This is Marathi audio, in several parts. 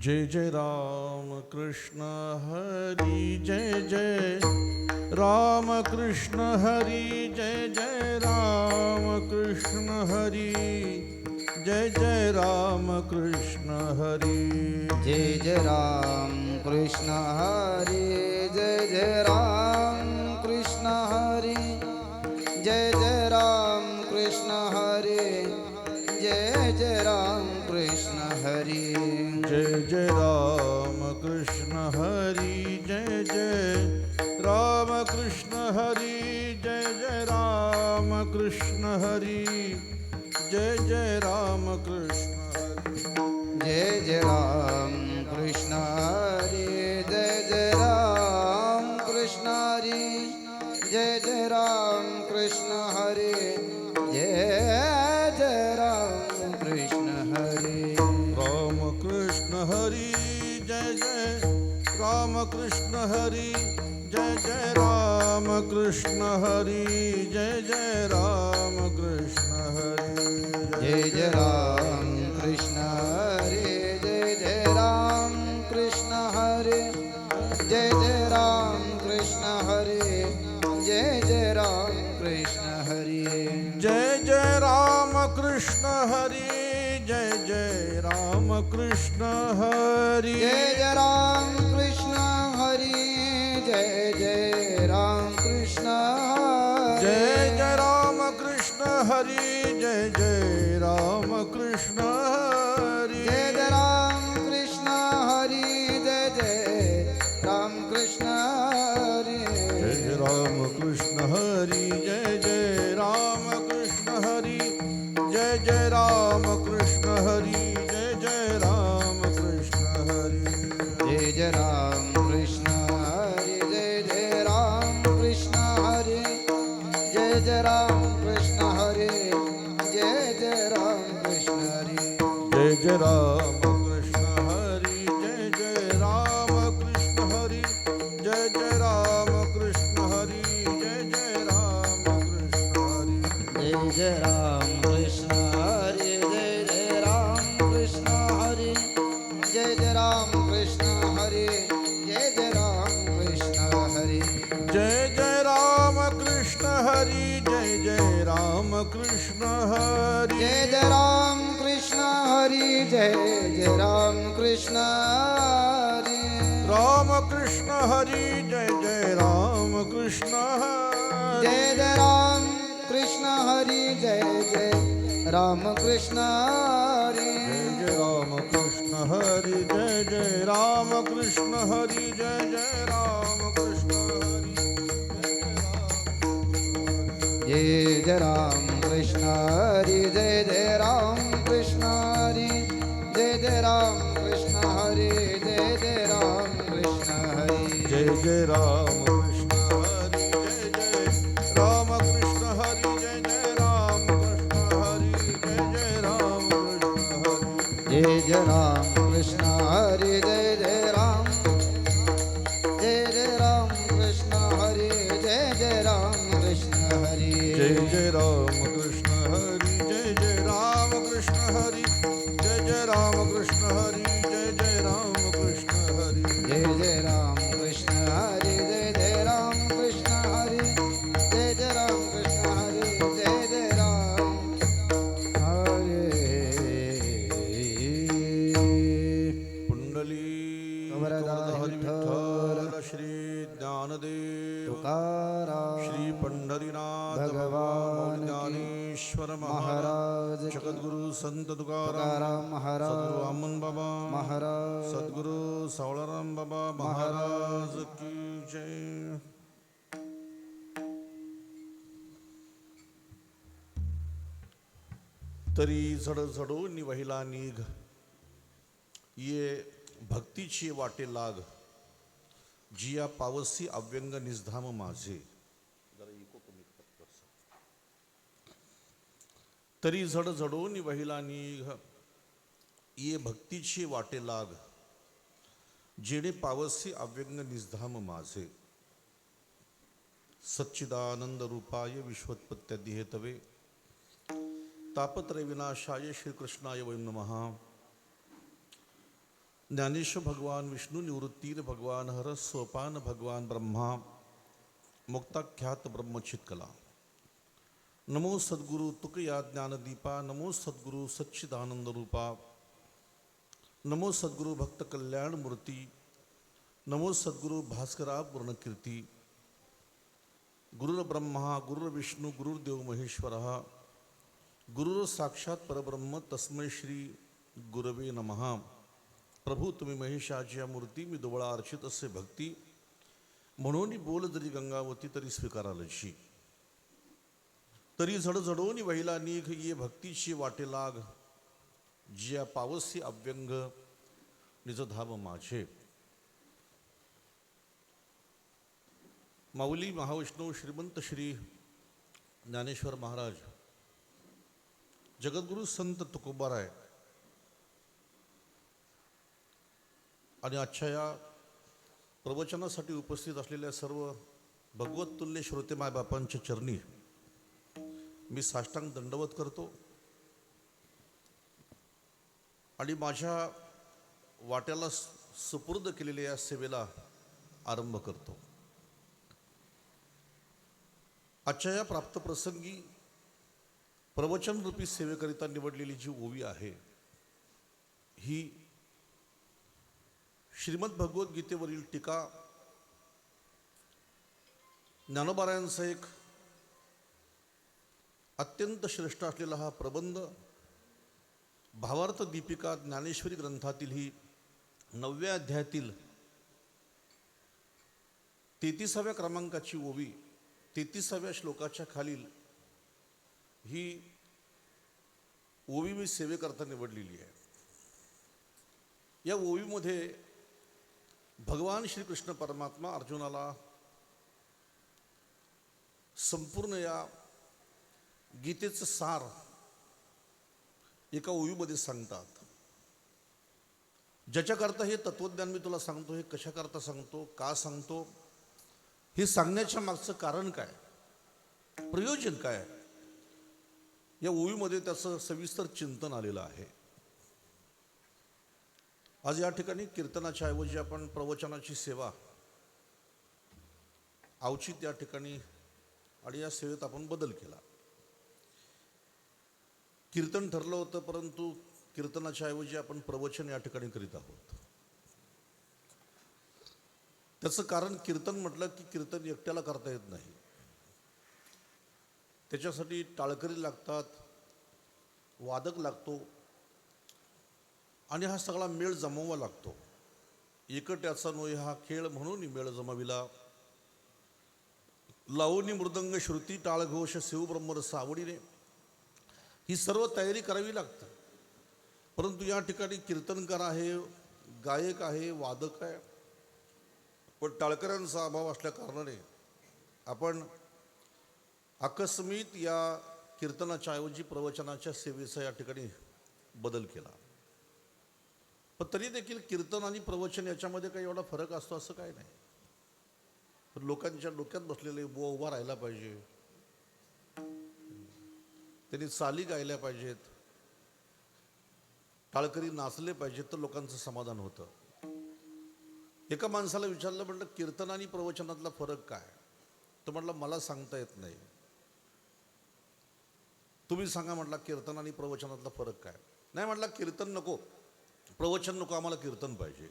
जय जय राम कृष्ण हरि जय जय राम कृष्ण हरि जय जय राम कृष्ण हरि जय जय राम कृष्ण हरि जय जय राम कृष्ण हरि जय जय राम कृष्ण हरि जय जय राम कृष्ण हरि जय जय राम कृष्ण हरि जय जय राम कृष्ण हरि जय जय राम कृष्ण हरि जय जय राम कृष्ण हरि जय जय राम कृष्ण हरि जय जय राम कृष्ण हरि जय जय राम कृष्ण हरि जय जय राम कृष्ण हरि जय जय राम कृष्ण हरि राम कृष्ण हरि जय जय राम कृष्ण हरि जय जय राम कृष्ण हरि जय जय राम कृष्ण हरि जय जय राम कृष्ण हरे जय जय राम कृष्ण हरे जय जय राम कृष्ण हरे जय जय राम कृष्ण हरे जय जय राम कृष्ण हरि जय जय राम कृष्ण हरि जय जय राम कृष्ण हरे जय जय राम कृष्ण जय हरे जय राम कृष्ण हरि जय जय राम कृष्ण हरि जय जय राम कृष्ण हरे जय जय राम कृष्ण हरे जय जय राम कृष्ण हरि जय जय राम कृष्ण हरि जय जय राम कृष्ण हरि जय जय राम कृष्ण हरि जय जय राम कृष्ण हरे जय जय राम कृष्ण हरे जय जय राम कृष्ण हरे जय जय राम कृष्ण हरे जय जय राम कृष्ण हरि जय जय राम कृष्ण हरि जय जय राम कृष्ण हरि जय जय राम कृष्ण हरि जय जय राम कृष्ण हरे जय जय राम कृष्ण हरे जय जय राम कृष्ण हरे जय जय राम कृष्ण हरे जय जय राम कृष्ण हरि जय जय राम कृष्ण हरि जय जय राम कृष्ण हरि जय जय राम कृष्ण हरि राम कृष्ण हरि जय जय राम कृष्ण हरि जय जय राम कृष्ण हरि जय जय राम कृष्ण हरि जय जय राम कृष्ण हरि जय जय राम कृष्ण हरि जय जय राम कृष्ण हरि जय जय राम कृष्ण हरि जय जय राम कृष्ण हरि जय जय राम कृष्ण हरि जय जय राम कृष्ण हरि जय जय राम कृष्ण हरि जय जय राम कृष्ण हरि जय जय राम कृष्ण हरि जय जय राम कृष्ण हरि जय जय राम कृष्ण हरि जय जय राम जय जय राम कृष्ण हरि जय जय राम कृष्ण हरि जय जय राम कृष्ण हरि जय जय राम कृष्ण हरि जय जय राम कृष्ण हरि जय जय राम कृष्ण हरि जय जय राम कृष्ण हरि जय जय राम कृष्ण हरि जय जय राम कृष्ण हरि जय जय राम हरे पुंडली कवरदा हरि विठ्ठल विठ्ठल श्री ज्ञानदेव तुकाराम श्री पंढरीनाथ भगवान की ज्ञानेश्वर महाराज की जगद्गुरु संत तुकाराम तुकाराम सद्गुरु महाराज वामन बाबा महाराज सद्गुरु सावळाराम बाबा महाराज महाराज की जय. तरी झडझडो निवहिला निघ ये भक्तीची वाटे लाग जिया पावसी अव्यंग निजधाम माझे. तरी झडझडो निवहिला निघ ये भक्तीची वाटे लाग जेणे पावसी अव्यंग निजधाम माझे. सच्चिदानंद रूपाय विश्वोत्पत्त्यादी हेतवे तापत्रय विनाशाय श्रीकृष्णाय वयं नमः. ज्ञानेश्वर भगवान विष्णू निवृत्तीर भगवान हर सोपान भगवान ब्रह्मा मुक्ताख्यात ब्रह्मचित्कला. नमो सद्गुरु तुकया ज्ञानदीपा. नमो सद्गुरु सच्चिदानंद रूपा. नमो सद्गुरु भक्त कल्याण मूर्ती. नमो सद्गुरु भास्करा पूर्णकीर्ती. गुरुर ब्रह्मा गुरुर विष्णू गुरुर्देव महेश्वर. गुरुर साक्षात परब्रह्म तस्मै श्री गुरवे नमः. प्रभू तुम्ही महेशाची या मूर्ती मी दुबळा अर्चित असे भक्ती. म्हणून बोल जरी गंगावती तरी स्वीकारालशी. तरी झडझडोनी वहिला निघ ये भक्तीची वाटे लाग. जिया पावसी अव्यंग निज धाम माझे. माऊली महाविष्णू श्रीमंत श्री ज्ञानेश्वर महाराज जगद्गुरु संत तुकोबाराय आणि आजच्या या प्रवचनासाठी उपस्थित असलेल्या सर्व भगवत तुल्य श्रोते मायबापांच्या चरणी मी साष्टांग दंडवत करतो आणि माझ्या वाट्याला सुपूर्द केलेल्या या सेवेला आरंभ करतो. आजच्या या प्राप्त प्रसंगी प्रवचनरूपी सेवेकरिता निवडलेली जी ओवी आहे ही श्रीमद भगवद्गीतेवरील टीका ज्ञानोबारायांचा एक अत्यंत श्रेष्ठ असलेला हा प्रबंध भावार्थ दीपिका ज्ञानेश्वरी ग्रंथातील ही 9व्या अध्यायातील 33व्या क्रमांकाची ओवी 33व्या श्लोकाच्या खालील ही ओवी मी सेवेकरता निवडलेली आहे. या ओवीमध्ये भगवान श्रीकृष्ण परमात्मा अर्जुनाला संपूर्ण या गीतेचं सार एका ओवीमध्ये सांगतात. ज्याच्याकरता हे तत्वज्ञान मी तुला सांगतो, हे कशाकरता सांगतो, का सांगतो, हे सांगण्याच्या मागचं कारण काय, प्रयोजन काय, या ओवीमध्ये त्याचं सविस्तर चिंतन आलेलं आहे. आज या ठिकाणी कीर्तनाच्या ऐवजी आपण प्रवचनाची सेवा औचित्य या ठिकाणी आणि या सेवेत आपण बदल केला. कीर्तन ठरलं होतं, परंतु कीर्तनाच्या ऐवजी आपण प्रवचन या ठिकाणी करीत आहोत. त्याचं कारण कीर्तन म्हटलं की कीर्तन एकट्याला करता येत नाही. त्याच्यासाठी टाळकरी लागतात, वादक लागतो आणि हा सगळा मेळ जमवावा लागतो. एकट्याचा नोय हा खेळ म्हणून मेळ जमविला. लावणी मृदंग श्रुती टाळघोष शिवब्रह्मरस आवडीने ही सर्व तयारी करावी लागते. परंतु या ठिकाणी कीर्तनकार आहे, गायक आहे, वादक आहे, पण टाळकऱ्यांचा अभाव असल्या कारणाने आपण आकस्मित या कीर्तनाच्या ऐवजी प्रवचनाच्या सेवेचा या ठिकाणी बदल केला. पण तरी देखील कीर्तन आणि प्रवचन याच्यामध्ये काही एवढा फरक असतो असं काही नाही. पण लोकांच्या डोक्यात बसलेले बुवा उभा राहायला पाहिजे, त्यांनी चाली गायल्या पाहिजेत, टाळकरी नाचले पाहिजेत, तर लोकांचं समाधान होतं. एका माणसाला विचारलं, म्हटलं कीर्तन आणि प्रवचनातला फरक काय, तो म्हटलं मला सांगता येत नाही. तुम्ही सांगा म्हटलं कीर्तन आणि प्रवचनातला फरक काय. नाही म्हटलं कीर्तन नको, प्रवचन नको, आम्हाला कीर्तन पाहिजे.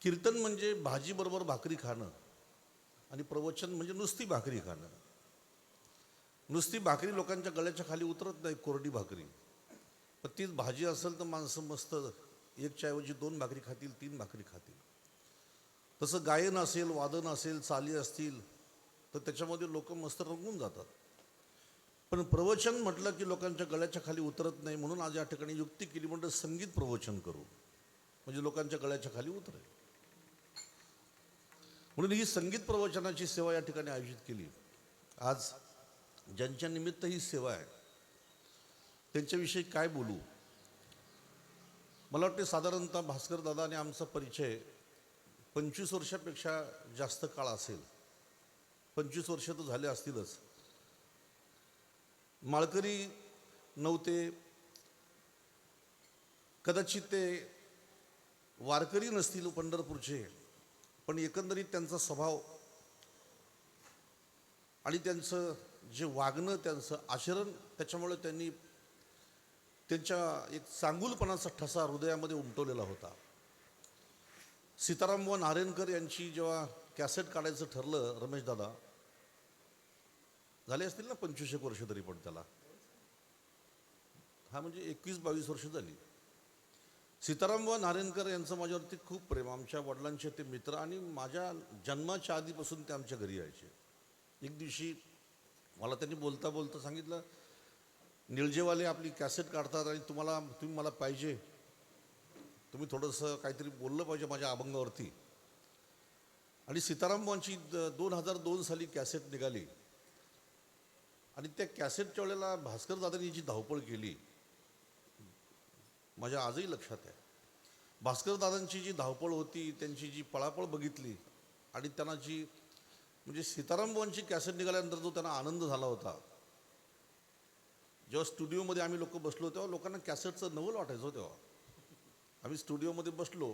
कीर्तन म्हणजे भाजीबरोबर भाकरी खाणं आणि प्रवचन म्हणजे नुसती भाकरी खाणं. नुसती भाकरी लोकांच्या गळ्याच्या खाली उतरत नाही, कोरडी भाकरी. पण तीच भाजी असेल तर माणसं मस्त एकच्या ऐवजी 2 भाकरी खातील, 3 भाकरी खातील. तसं गायन असेल, वादन असेल, चाली असतील तर त्याच्यामध्ये लोक मस्त रंगून जातात. पण प्रवचन म्हटलं की लोकांच्या गळ्याच्या खाली उतरत नाही. म्हणून आज या ठिकाणी युक्ती केली, म्हणजे संगीत प्रवचन करू, म्हणजे लोकांच्या गळ्याच्या खाली उतरेल. म्हणून ही संगीत प्रवचनाची सेवा या ठिकाणी आयोजित केली. आज ज्यांच्या निमित्त ही सेवा आहे त्यांच्याविषयी काय बोलू. मला वाटते साधारणतः भास्कर दादा आणि आमचा परिचय 25 वर्षापेक्षा जास्त काळ असेल. 25 वर्ष तर झाले असतीलच. माळकरी नव्हते, कदाचित ते वारकरी नसतील पंढरपूरचे, पण एकंदरीत त्यांचा स्वभाव आणि त्यांचं जे वागणं, त्यांचं आचरण, त्याच्यामुळे त्यांनी त्यांच्या एक चांगुलपणाचा ठसा हृदयामध्ये उमटवलेला होता. सीताराम व नारायणकर यांची जेव्हा कॅसेट काढायचं ठरलं, रमेश दादा झाले असतील ना 25 वर्ष तरी, पण त्याला हा म्हणजे 21-22 वर्ष झाली. सीताराम व नारायणकर यांचं माझ्यावरती खूप प्रेम. आमच्या वडिलांचे ते मित्र आणि माझ्या जन्माच्या आधीपासून ते आमच्या घरी यायचे. एक दिवशी मला त्यांनी बोलता बोलता सांगितलं, निळजेवाले आपली कॅसेट काढतात आणि तुम्ही मला पाहिजे, तुम्ही थोडंसं काहीतरी बोललं पाहिजे माझ्या अभंगावरती. आणि सीताराम बुवांची 2002 साली कॅसेट निघाली आणि त्या कॅसेटच्या वेळेला भास्कर दादांनी जी धावपळ केली माझ्या आजही लक्षात आहे. भास्कर दादांची जी धावपळ होती, त्यांची जी पळापळ बघितली आणि त्यांना जी म्हणजे सीताराम बुवांची कॅसेट निघाल्यानंतर जो त्यांना आनंद झाला होता, जेव्हा स्टुडिओमध्ये आम्ही लोक बसलो तेव्हा लोकांना कॅसेटचं नवल वाटायचं. तेव्हा आम्ही स्टुडिओमध्ये बसलो.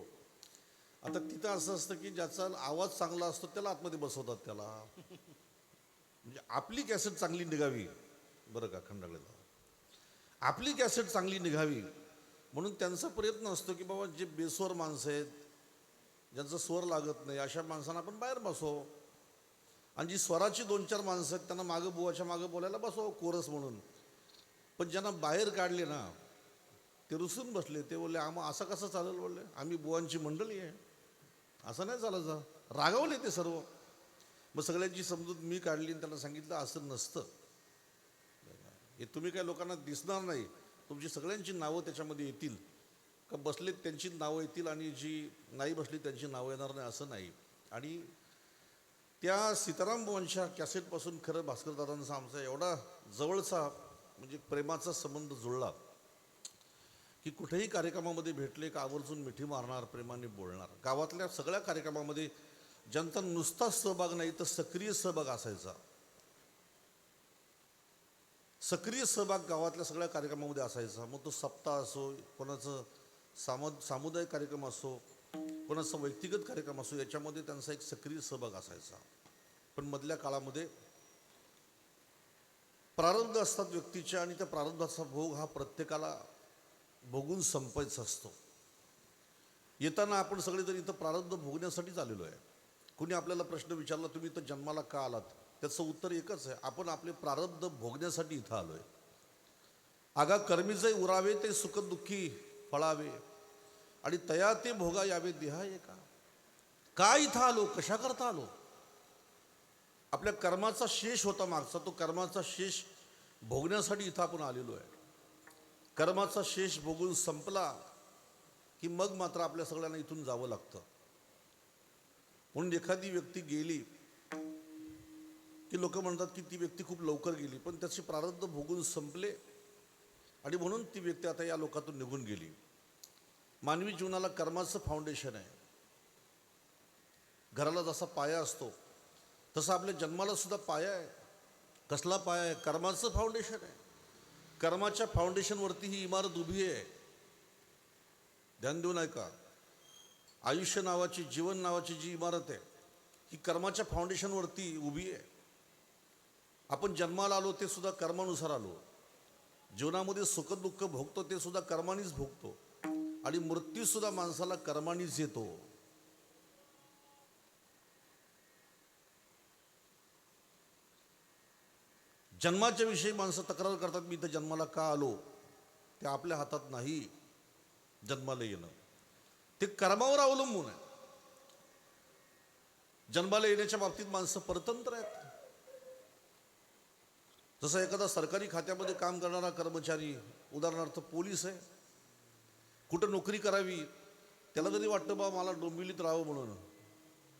आता तिथं असं असतं की ज्याचा आवाज चांगला असतो त्याला आतमध्ये बसवतात. त्याला म्हणजे आपली कॅसेट चांगली निघावी, बरं का खंडागळेला, आपली कॅसेट चांगली निघावी म्हणून त्यांचा प्रयत्न असतो की बाबा जे बेस्वर माणसं आहेत, ज्यांचा स्वर लागत नाही, अशा माणसांना आपण बाहेर बसव, आणि जी स्वराची 2-4 माणसं आहेत त्यांना मागं बुवाच्या मागं बोलायला बसव कोरस म्हणून. पण ज्यांना बाहेर काढले ना ते रुसून बसले. ते बोलले असं कसं चालेल, बोलले आम्ही बुवांची मंडळी आहे, असं नाही चालायचं. रागावले ते सर्व. मग सगळ्यांची समजूत मी काढली आणि त्यांना सांगितलं असं नसतं, हे तुम्ही काय लोकांना दिसणार नाही, तुमची सगळ्यांची नावं त्याच्यामध्ये येतील का, बसलेत त्यांची नावं येतील आणि जी नाही बसली त्यांची नावं येणार नाही, असं नाही. आणि त्या सीताराम बुवांच्या कॅसेटपासून खरं भास्करदादांचा आमचा एवढा जवळचा म्हणजे प्रेमाचा संबंध जुळला की कुठेही कार्यक्रमामध्ये भेटले का आवर्जून मिठी मारणार, प्रेमाने बोलणार. गावातल्या सगळ्या कार्यक्रमामध्ये ज्यांचा नुसता सहभाग नाही तर सक्रिय सहभाग असायचा. सक्रिय सहभाग गावातल्या सगळ्या कार्यक्रमामध्ये असायचा. मग तो सप्ताह असो, कोणाचं सामुदायिक कार्यक्रम असो, कोणाचा व्यक्तिगत कार्यक्रम असो, याच्यामध्ये त्यांचा एक सक्रिय सहभाग असायचा. पण मधल्या काळामध्ये प्रारब्ध असतात व्यक्तीच्या आणि त्या प्रारब्धाचा भोग हा प्रत्येकाला भोगून संपायचा असतो. येताना आपण सगळेजण इथं प्रारब्ध भोगण्यासाठीच आलेलो आहे. कुणी आपल्याला प्रश्न विचारला तुम्ही इथं जन्माला का आलात, त्याचं उत्तर एकच आहे, आपण आपले प्रारब्ध भोगण्यासाठी इथं आलोय. आगा कर्मीचे उरावे ते सुख दुःखी फळावे आणि तया ते भोगा यावे देहा एका. का इथं आलो, कशा करता आलो, आपल्या कर्माचा शेष होता मागचा, तो कर्माचा शेष भोगण्यासाठी इथं आपण आलेलो आहे. कर्माचा शेष भोगून संपला की मग मात्र आपल्या सगळ्यांना इथून जावं लागतं. म्हणून एखादी व्यक्ती गेली की लोक म्हणतात की ती व्यक्ती खूप लवकर गेली, पण त्याचे प्रारब्ध भोगून संपले आणि म्हणून ती व्यक्ती आता या लोकातून निघून गेली. मानवी जीवनाला कर्माचं फाउंडेशन आहे. घराला जसा पाया असतो तसा आपल्या जन्माला सुद्धा पाया आहे. कसला पाया आहे? कर्माचं फाउंडेशन आहे. कर्माच्या फाउंडेशनवरती ही इमारत उभी आहे. ध्यान देऊन ऐका. आयुष्य नावाची, जीवन नावाची जी इमारत आहे ही कर्माच्या फाउंडेशनवरती उभी आहे. आपण जन्माला आलो ते सुद्धा कर्मानुसार आलो. जीवनामध्ये सुख दुःख भोगतो ते सुद्धा कर्मानीच भोगतो आणि मृत्यू सुद्धा माणसाला कर्मानीच येतो. जन्माच्या विषयी माणसं तक्रार करतात, मी इथं जन्माला का आलो, ते आपल्या हातात नाही. जन्माला येणं ते कर्मावर अवलंबून आहे. जन्माला येण्याच्या बाबतीत माणसं परतंत्र आहेत. जसं एखादा सरकारी खात्यामध्ये काम करणारा कर्मचारी, उदाहरणार्थ पोलीस आहे, कुठं नोकरी करावी त्याला जरी वाटतं बा मला डोंबिवलीत राहावं म्हणून,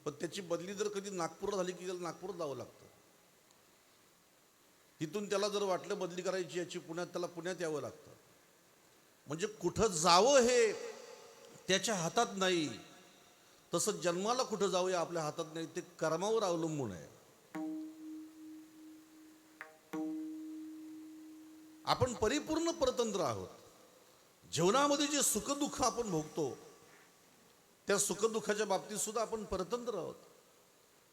पण त्याची बदली जर कधी नागपूरला झाली की त्याला नागपूरला जावं लागतं. तिथून त्याला जर वाटलं बदली करायची याची पुण्यात, त्याला पुण्यात यावं लागतं. म्हणजे कुठं जावं हे त्याच्या हातात नाही. तसं जन्माला कुठं जावं हे आपल्या हातात नाही, ते कर्मावर अवलंबून आहे. आपण परिपूर्ण परतंत्र आहोत. जीवनामध्ये जे सुखदुःख आपण भोगतो त्या सुखदुःखाच्या बाबतीत सुद्धा आपण परतंत्र आहोत.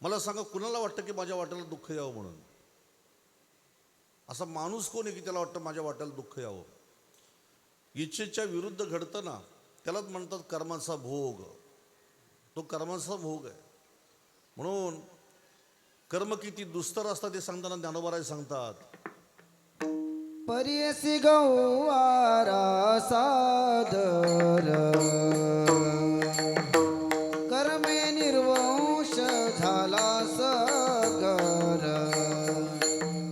मला सांगा, कुणाला वाटतं की माझ्या वाट्याला दुःख यावं म्हणून? असा माणूस कोण आहे की त्याला वाटतं माझ्या वाट्याला दुःख यावं? इच्छेच्या विरुद्ध घडतं ना, त्यालाच म्हणतात कर्माचा भोग. तो कर्माचा भोग आहे. म्हणून कर्म किती दुस्तर असतात ते सांगताना ज्ञानोबाराय सांगतात, परियसी गौवारा सादर कर्मे निर्वंश झाला सगर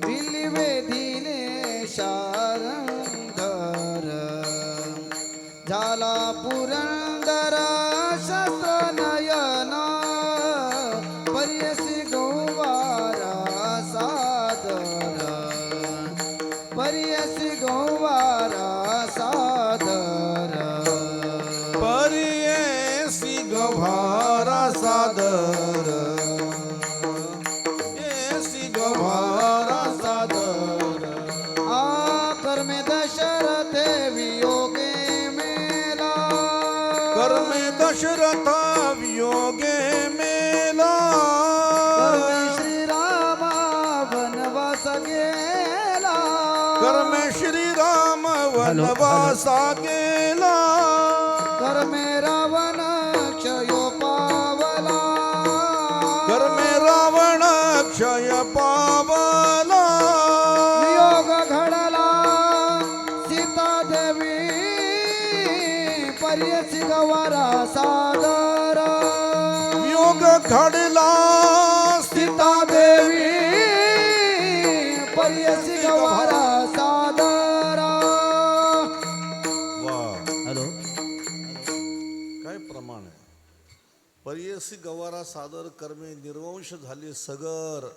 दिली वेधिले शारंधर झाला पुरंदर शस्त्र नयन परियसी गौवारा सादर परियसी गौवारा सादर परियेसी गव्हारा सादर, येसी गव्हारा सादर. आ कर्मे दशरथे वियोगे मेला कर्मे दशरथ वियोगे मेला, कर्मे श्रीरामा वनवास गेला कर्मे श्रीराम वनवासा गेला, कर्मे रावण क्षयो पावला कर्मे रावण क्षय पावला, वियोग घडला सीता देवी परियसी गवारा सादर योग घडला सीता देवी परियसी गवारा सादर. वा, हॅलो, काय प्रमाण आहे. परियसी गवारा सादर कर्मे निर्वंश झाले सगर.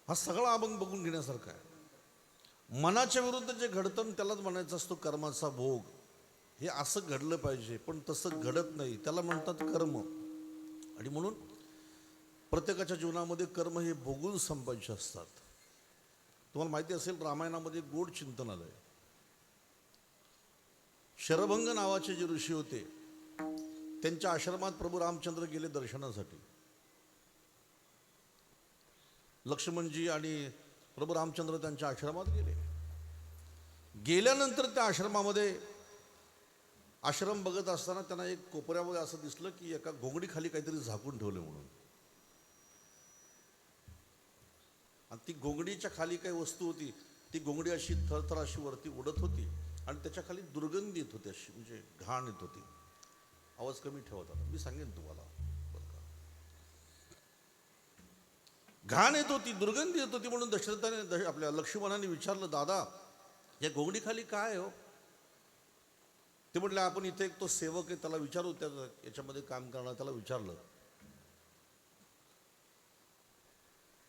हा सगळा अभंग बघून घेण्यासारखा आहे. मनाच्या विरुद्ध जे घडतं त्यालाच म्हणायचं असतो कर्माचा भोग. हे असं घडलं पाहिजे, पण तसं घडत नाही, त्याला म्हणतात कर्म. आणि म्हणून प्रत्येकाच्या जीवनामध्ये कर्म हे भोगून संपायचे असतात. तुम्हाला माहिती असेल, रामायणामध्ये गोड चिंतन आलंय. शरभंग नावाचे जे ऋषी होते, त्यांच्या आश्रमात प्रभू रामचंद्र गेले दर्शनासाठी. लक्ष्मणजी आणि प्रभू रामचंद्र त्यांच्या आश्रमात गेले. गेल्यानंतर त्या आश्रमामध्ये आश्रम बघत असताना त्यांना एक कोपऱ्यामध्ये असं दिसलं की एका घोंगडीखाली काहीतरी झाकून ठेवलं म्हणून. आणि ती घोंगडीच्या खाली काही वस्तू होती. ती घोंगडी अशी थरथर अशी वरती उडत होती आणि त्याच्या खाली दुर्गंधी येत होती, अशी म्हणजे घाण येत होती. आवाज कमी ठेवत आता, मी सांगेन तुम्हाला बरं का. घाण येत होती, दुर्गंधी येत होती. म्हणून दशरथाने आपल्या लक्ष्मणाने विचारलं, दादा या घोंगडीखाली काय आहे हो? ते म्हटलं, आपण इथे एक तो सेवक आहे त्याला विचारू, त्या याच्यामध्ये काम करणार, त्याला विचारलं.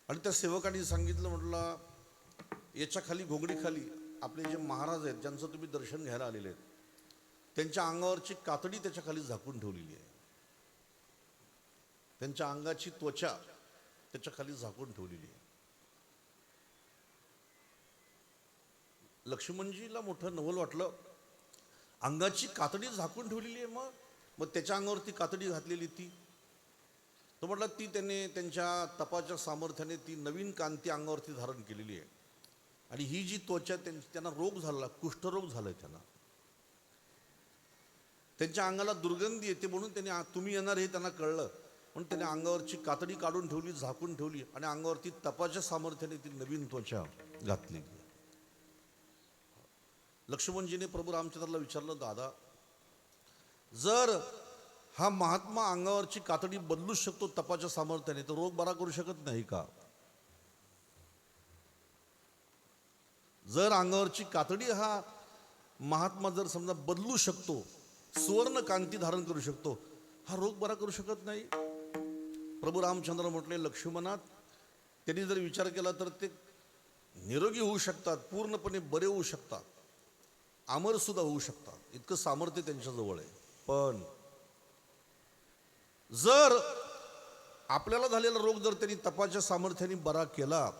आणि त्या सेवकाने सांगितलं, म्हटलं याच्या खाली घोंगडीखाली आपले जे महाराज आहेत, ज्यांचं तुम्ही दर्शन घ्यायला आलेले आहेत, त्यांच्या अंगावरची कातडी त्याच्या खाली झाकून ठेवलेली आहे. त्यांच्या अंगाची त्वचा त्याच्या खाली झाकून ठेवलेली आहे. लक्ष्मणजीला मोठं नवल वाटलं. अंगाची कातडी झाकून ठेवलेली आहे, मग त्याच्या अंगावरती कातडी घातलेली ती. तो म्हटला, ती त्याने त्यांच्या तपाच्या सामर्थ्याने ती नवीन कांती अंगावरती धारण केलेली आहे. आणि ही जी त्वचा, त्यांना रोग झाला, कुष्ठरोग झालाय त्यांना. त्यांच्या अंगाला दुर्गंधी येते म्हणून त्यांनी, तुम्ही येणार हे त्यांना कळलं म्हणून त्याने अंगावरची कातडी काढून ठेवली, झाकून ठेवली आणि अंगावरती तपाच्या सामर्थ्याने ती नवीन त्वचा घातली. लक्ष्मणजीने प्रभू रामचंद्राला विचारलं, दादा जर हा महात्मा अंगावरची कातडी बदलू शकतो तपाच्या सामर्थ्याने, तर रोग बरा करू शकत नाही का? जर अंगावरची कातडी हा महात्मा जर समजा बदलू शकतो, सुवर्ण कांती धारण करू शकतो, हा रोग बरा करू शकत नाही? प्रभू रामचंद्र म्हटले, लक्ष्मणात त्यांनी जर विचार केला तर ते निरोगी होऊ शकतात, पूर्णपणे बरे होऊ शकतात, अमर सुद्धा होऊ शकतात, इतकं सामर्थ्य त्यांच्याजवळ आहे. पण जर आपल्याला झालेला रोग जर त्यांनी तपाच्या सामर्थ्याने बरा केला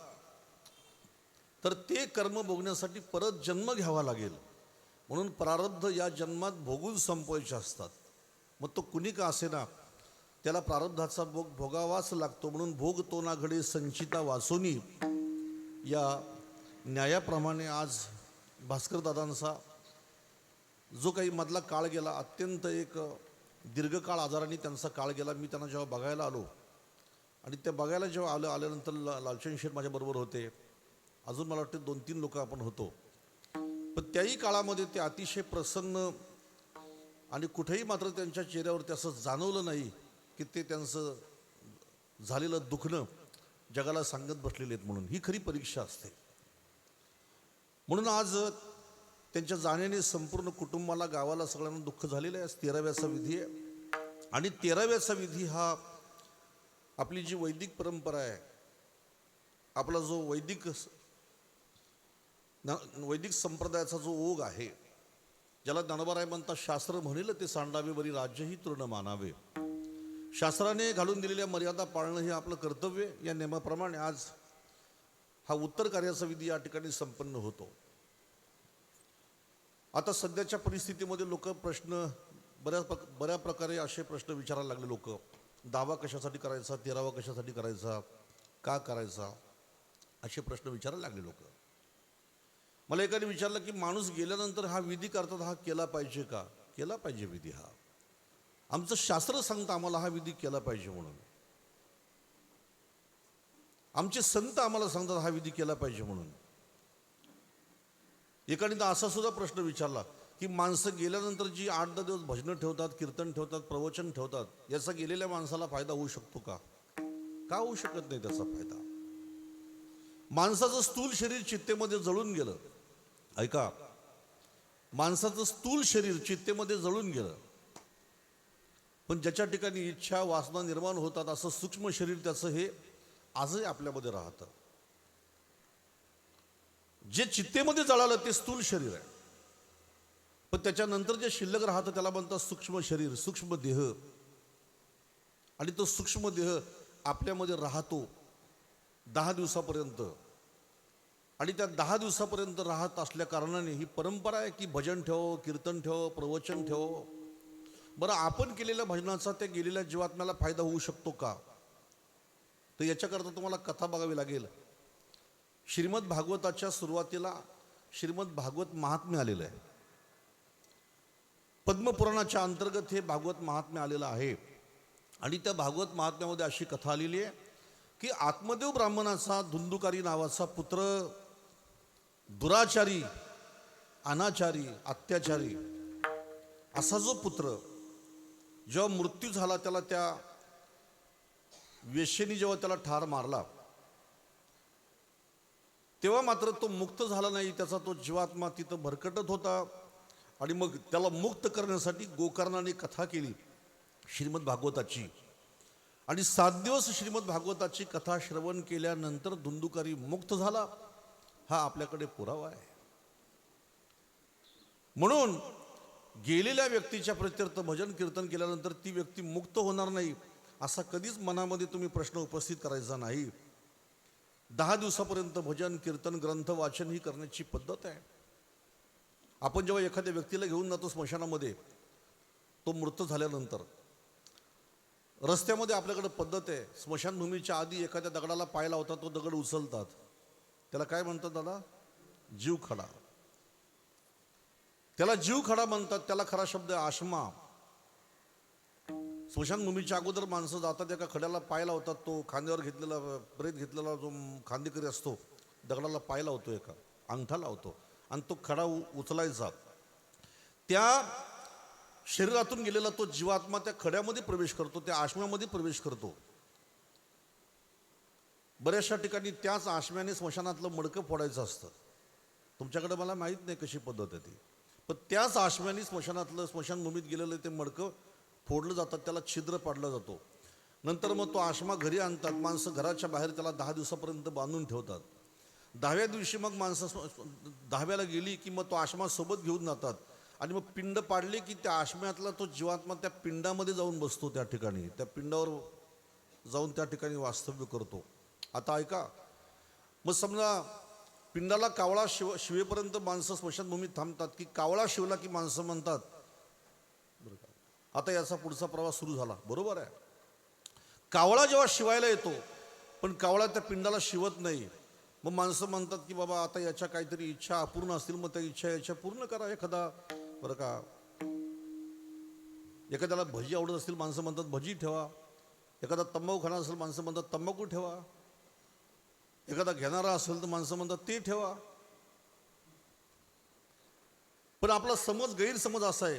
तर ते कर्म भोगण्यासाठी परत जन्म घ्यावा लागेल. म्हणून प्रारब्ध या जन्मात भोगून संपवायचे असतात. मग तो कुणी का असेना त्याला प्रारब्धाचा भोग भोगावाच लागतो. म्हणून भोग तो ना घडे संचिता वासोनी या न्यायाप्रमाणे आज भास्करदादांचा जो काही मधला काळ गेला, अत्यंत एक दीर्घकाळ आजाराने त्यांचा काळ गेला. मी त्यांना जेव्हा बघायला आलो आणि त्या बघायला जेव्हा आल्यानंतर लालचंद शेठ माझ्याबरोबर होते, अजून मला वाटतं 2-3 लोक आपण होतो. पण त्याही काळामध्ये ते अतिशय प्रसन्न आणि कुठेही मात्र त्यांच्या चेहऱ्यावरती असं जाणवलं नाही की ते त्यांचं झालेलं दुखणं जगाला सांगत बसलेले आहेत म्हणून. ही खरी परीक्षा असते. म्हणून आज त्यांच्या जाण्याने संपूर्ण कुटुंबाला, गावाला, सगळ्यांना दुःख झालेलं आहे. 13व्याचा विधी आहे आणि 13व्याचा विधी हा आपली जी वैदिक परंपरा आहे, आपला जो वैदिक संप्रदायाचा जो ओघ आहे, ज्याला ज्ञानोबाराय म्हणतात शास्त्र म्हणेल ते सांडावे वरी राज्यही तृण मानावे. शास्त्राने घालून दिलेल्या मर्यादा पाळणं हे आपलं कर्तव्य. या नियमाप्रमाणे आज हा उत्तर कार्याचा विधी या ठिकाणी संपन्न होतो. आता सध्याच्या परिस्थितीमध्ये लोक प्रश्न बऱ्या प्रकारे असे प्रश्न विचारायला लागले. लोक दावा कशासाठी करायचा, 13वा कशासाठी करायचा, का करायचा, असे प्रश्न विचारायला लागले लोक. मला एकाने विचारलं की माणूस गेल्यानंतर हा विधी करतात, हा केला पाहिजे का? केला पाहिजे विधी. हा आमचं शास्त्र सांगतं आम्हाला हा विधी केला पाहिजे म्हणून. आमचे संत आम्हाला सांगतात हा विधी केला पाहिजे म्हणून. एकाने तर असा सुद्धा प्रश्न विचारला की माणसं गेल्यानंतर जी 8-10 दिवस भजनं ठेवतात, कीर्तन ठेवतात, प्रवचन ठेवतात, याचा गेलेल्या माणसाला फायदा होऊ शकतो का? का होऊ शकत नाही त्याचा फायदा? माणसाचं स्थूल शरीर चित्तेमध्ये जळून गेलं. ऐका, माणसाचं स्थूल शरीर चित्तेमध्ये जळून गेलं, पण ज्याच्या ठिकाणी इच्छा, वासना निर्माण होतात असं सूक्ष्म शरीर त्याचं हे आजही आपल्यामध्ये राहतं. जे चित्तेमध्ये जळालं ते स्थूल शरीर आहे, पण त्याच्यानंतर जे शिल्लक राहतं त्याला म्हणतात सूक्ष्म शरीर, सूक्ष्म देह. आणि तो सूक्ष्म देह आपल्यामध्ये राहतो 10 दिवसापर्यंत. आणि त्या 10 दिवसापर्यंत राहत असल्या कारणाने ही परंपरा आहे की भजन ठेव, कीर्तन ठेव, प्रवचन ठेव. बरं, आपण केलेल्या भजनाचा त्या गेलेल्या जीवात्म्याला फायदा होऊ शकतो का? तर याच्याकरता तुम्हाला कथा बघावी लागेल. श्रीमद भागवताच्या सुरुवातीला श्रीमद भागवत महात्म्य आलेलं आहे. पद्मपुराणाच्या अंतर्गत हे भागवत महात्म्य आलेलं आहे. आणि त्या भागवत महात्म्यामध्ये अशी कथा आलेली आहे की आत्मदेव ब्राह्मणाचा धुंदुकारी नावाचा पुत्र दुराचारी, अनाचारी, अत्याचारी असा जो पुत्र जेव्हा मृत्यू झाला, त्याला त्या वेश्येने जेव्हा त्याला ठार मारला, तेव्हा मात्र तो मुक्त झाला नाही. त्याचा तो जीवात्मा तिथं भरकटत होता. आणि मग त्याला मुक्त करण्यासाठी गोकर्णाने कथा केली श्रीमद भागवताची. आणि 7 दिवस श्रीमद भागवताची कथा श्रवण केल्यानंतर धुंदुकारी मुक्त झाला. हा आपल्याकडे पुरावा आहे. म्हणून गेलेल्या व्यक्तीच्या प्रत्यर्थ भजन कीर्तन केल्यानंतर ती व्यक्ती मुक्त होणार नाही असा कधीच मनामध्ये तुम्ही प्रश्न उपस्थित करायचा नाही. 10 दिवसापर्यंत भजन कीर्तन ग्रंथ वाचन ही करण्याची पद्धत आहे. आपण जेव्हा एखाद्या व्यक्तीला घेऊन जातो स्मशानामध्ये, तो मृत झाल्यानंतर रस्त्यामध्ये आपल्याकडे पद्धत आहे, स्मशानभूमीच्या आधी एखाद्या दगडाला पाय लावतात, तो दगड उचलतात. त्याला काय म्हणतात दादा? जीवखडा. त्याला जीवखडा म्हणतात. त्याला खरा शब्द आहे आश्मा. स्मशानभूमीच्या अगोदर माणसं जातात, एका खड्याला पाय लावतात. तो खांद्यावर घेतलेला, प्रेत घेतलेला जो खांदेकरी असतो, दगडाला पाय लावतो, एका अंगठा लावतो आणि तो खडा उचलायचा. त्या शरीरातून गेलेला तो जीवात्मा त्या खड्यामध्ये प्रवेश करतो, त्या आश्म्यामध्ये प्रवेश करतो. बऱ्याचशा ठिकाणी त्याच आश्म्याने स्मशानातलं मडकं फोडायचं असतं. तुमच्याकडे मला माहीत नाही कशी पद्धत आहे ती, पण त्याच आश्म्याने स्मशानातलं, स्मशानभूमीत गेलेलं ते मडकं फोडलं जातात, त्याला छिद्र पाडला जातो. नंतर मग तो आश्मा घरी आणतात. माणसं घराच्या बाहेर त्याला 10 दिवसापर्यंत बांधून ठेवतात. 10व्या दिवशी मग माणसं 10व्याला गेली की मग तो आश्मा सोबत घेऊन जातात. आणि मग पिंड पाडले की त्या आश्म्यातला तो जीवात्मा त्या पिंडामध्ये जाऊन बसतो. त्या ठिकाणी, त्या पिंडावर जाऊन त्या ठिकाणी वास्तव्य करतो. आता ऐका, मग समजा पिंडाला कावळा शिवेपर्यंत माणसं स्मशानभूमीत थांबतात, की कावळा शिवला की माणसं म्हणतात. बरं का, आता याचा पुढचा प्रवास सुरू झाला. बरोबर आहे, कावळा जेव्हा शिवायला येतो पण कावळा त्या पिंडाला शिवत नाही, मग माणसं म्हणतात की बाबा आता याच्या काहीतरी इच्छा अपूर्ण असतील, मग त्या इच्छा याच्या पूर्ण करा एखादा. बरं का, एखाद्याला भजी आवडत असतील, माणसं म्हणतात भजी ठेवा. एखादा तंबाखू खाणार असेल, माणसं म्हणतात तंबाखू ठेवा. एखादा घेणारा असेल तर माणसं म्हणतात ते ठेवा. पण आपला समज, गैरसमज असा आहे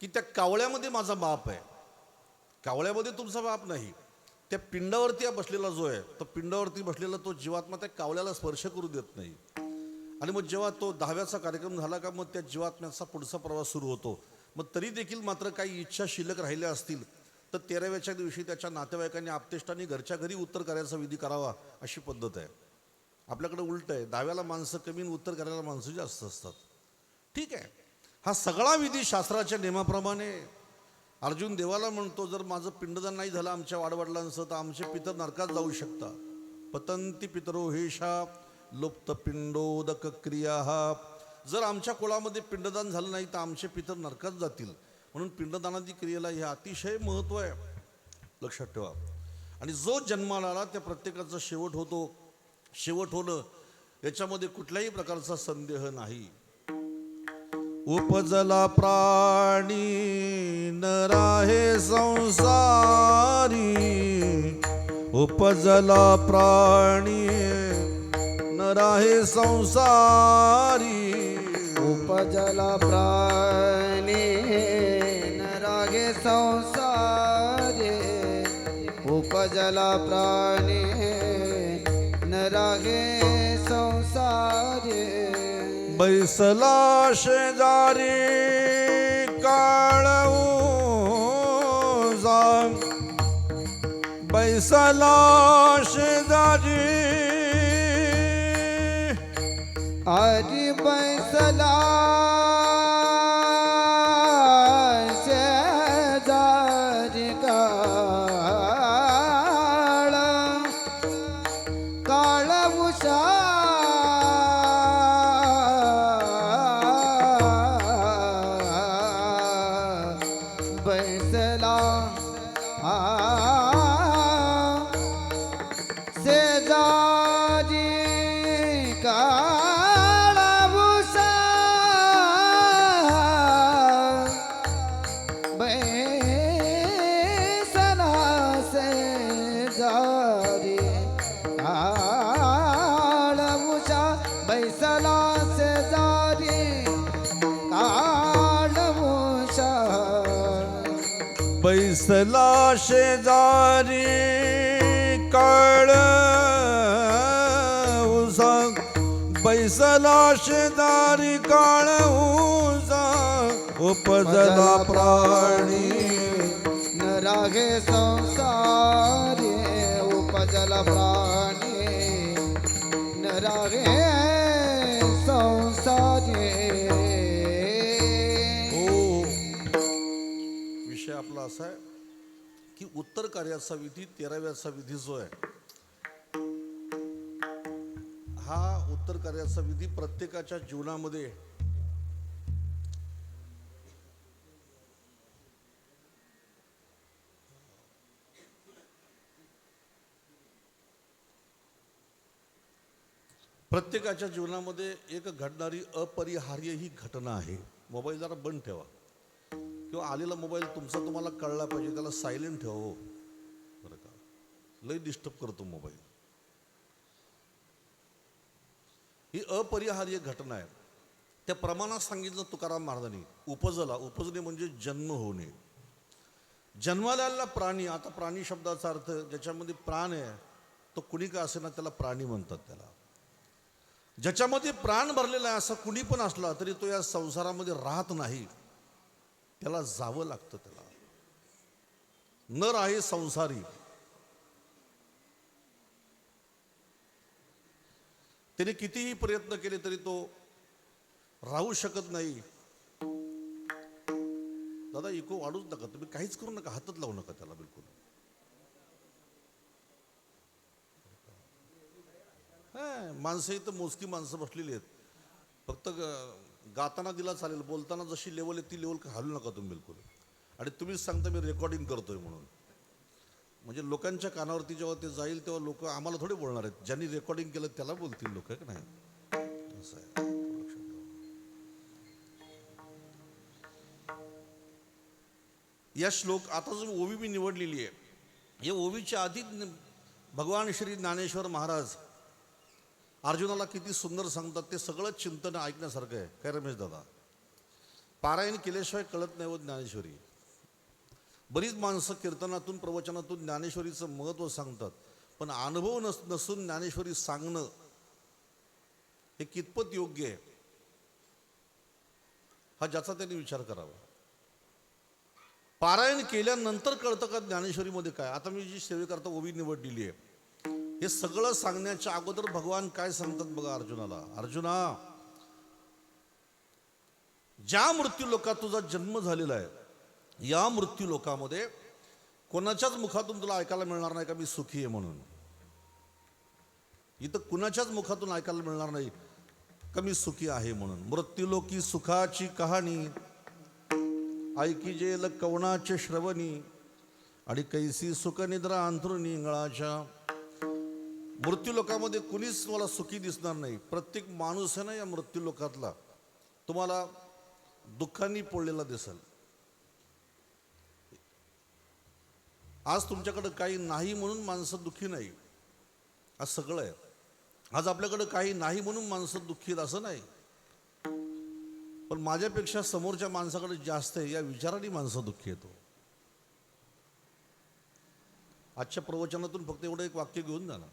की त्या कावळ्यामध्ये माझा बाप आहे. कावळ्यामध्ये तुमचा बाप नाही. त्या पिंडावरती बसलेला जो आहे, तो पिंडावरती बसलेला तो जीवात्मा त्या कावळ्याला स्पर्श करू देत नाही. आणि मग जेव्हा तो 10व्याचा कार्यक्रम झाला का, मग त्या जीवात्म्याचा पुढचा प्रवास सुरू होतो. मग तरी देखील मात्र काही इच्छा शिल्लक राहिल्या असतील तर 13व्याच्या दिवशी त्याच्या नातेवाईकांनी आपतेष्टांनी घरच्या घरी उत्तर करायचा विधी करावा, अशी पद्धत आहे. आपल्याकडे उलट आहे, 10व्याला माणसं कमी आणि उत्तर करायला माणसं जास्त असतात. ठीक आहे, हा सगळा विधी शास्त्राच्या नियमाप्रमाणे. अर्जुन देवाला म्हणतो, जर माझं पिंडदान नाही झालं आमच्या वाडवडिलांचं तर आमचे पितर नरकात जाऊ शकतात. पतंती पितरो हेशा लुप्त पिंडोदक क्रिया. जर आमच्या कुळामध्ये पिंडदान झालं नाही तर आमचे पितर नरकात जातील. म्हणून पिंडदानादी क्रियेला हे अतिशय महत्त्व आहे, लक्षात ठेवा. आणि जो जन्माला आला त्या प्रत्येकाचा शेवट होतो. शेवट होणं याच्यामध्ये कुठल्याही प्रकारचा संदेह नाही. उपजला प्राणी नराहे संसारी. उपजला प्राणी नराहे संसारी. उपजला प्राणी नरागे संसारे. उपजला प्राणी नरागे संसारे. बैसला शेजारी काळू जा. बैसला शेजारी आजी बैसला शेजारी काळ उषा. बैसला शेजारी काळ उषा. बैसला शेजारी काळ उषा. बैसला शेजारी काळ उषा. बैसला शेजारी काळ उसा. बैसला शेजारी काळ उसा. उपजला प्राणी नरागे संसारी. उपजला प्राणी नरागे संसारी. विषय आपला असा आहे की उत्तर कार्याचा विधी, 13व्याचा विधी जो आहे, हा उत्तर कार्याचा विधी प्रत्येकाच्या जीवनामध्ये एक घडणारी अपरिहार्य ही घटना आहे. मोबाईल जरा बंद ठेवा, किंवा आलेला मोबाईल तुमचा तुम्हाला कळला पाहिजे, त्याला सायलेंट ठेवा हो. बरं का, लई डिस्टर्ब करतो मोबाईल. ही अपरिहार्य घटना आहे. त्या प्रमाणात सांगितलं तुकाराम महाराजांनी. उपजणे म्हणजे जन्म होणे. जन्माला आलेला प्राणी. आता प्राणी शब्दाचा अर्थ ज्याच्यामध्ये प्राण आहे तो कुणी का असे ना त्याला प्राणी म्हणतात. त्याला ज्याच्यामध्ये प्राण भरलेला आहे असा कुणी पण असला तरी तो या संसारामध्ये राहत नाही, त्याला जावं लागतं. त्याला नर आहे संसारी. त्याने कितीही प्रयत्न केले तरी तो राहू शकत नाही. दादा इको वाढूच नका, तुम्ही काहीच करू नका, हातच लावू नका त्याला बिलकुल. माणसं इथं मोजकी माणसं बसलेली आहेत. फक्त गाताना दिला चालेल, बोलताना जशी लेवल आहे ती लेवल घालू नका तुम्ही बिलकुल. आणि तुम्हीच सांगता मी रेकॉर्डिंग करतोय म्हणून. म्हणजे लोकांच्या कानावरती जेव्हा ते जाईल तेव्हा लोक आम्हाला थोडे बोलणार आहेत, ज्यांनी रेकॉर्डिंग केलं त्याला बोलतील लोक, आहे का नाही? असं आहे. या श्लोक आता जो ओवी मी निवडलेली आहे, या ओवीच्या आधी भगवान श्री ज्ञानेश्वर महाराज अर्जुनाला किती सुंदर सांगतात. ते सगळं चिंतन ऐकण्यासारखं आहे. काय रमेश दादा, पारायण केल्याशिवाय कळत नाही व ज्ञानेश्वरी. बरीच माणसं कीर्तनातून प्रवचनातून ज्ञानेश्वरीचं महत्त्व सांगतात, पण अनुभव नसून ज्ञानेश्वरी सांगणं हे कितपत योग्य आहे, हा ज्याचा त्यांनी विचार करावा. पारायण केल्यानंतर कळतं का ज्ञानेश्वरीमध्ये काय. आता मी जी सेवेकरता ओवी निवडलेली आहे, हे सगळं सांगण्याच्या अगोदर भगवान काय सांगतात बघा अर्जुनाला. अर्जुना, ज्या मृत्यू लोकात तुझा जन्म झालेला आहे, या मृत्यू लोकामध्ये कोणाच्याच मुखातून तुला ऐकायला मिळणार नाही का मी सुखी आहे म्हणून. इथं कुणाच्याच मुखातून ऐकायला मिळणार नाही का मी सुखी आहे म्हणून. मृत्यूलोकी सुखाची कहाणी ऐकी जेल कवणाचे श्रवणी, आणि कैसी सुखनिद्रा अंथरुणी इंगळाच्या. मृत्यूलोकामध्ये कुणीच मला सुखी दिसणार नाही. प्रत्येक माणूस आहे ना या मृत्यूलोकातला तुम्हाला दुःखांनी पोळलेला दिसेल. आज तुमच्याकडे काही नाही म्हणून माणसं दुःखी नाही, आज सगळं आहे. आज आपल्याकडे काही नाही म्हणून माणसं दुःखी आहेत असं नाही, पण माझ्यापेक्षा समोरच्या माणसाकडे जास्त आहे या विचाराने माणसं दुःखी येतो. आजच्या प्रवचनातून फक्त एवढं एक वाक्य घेऊन जा ना.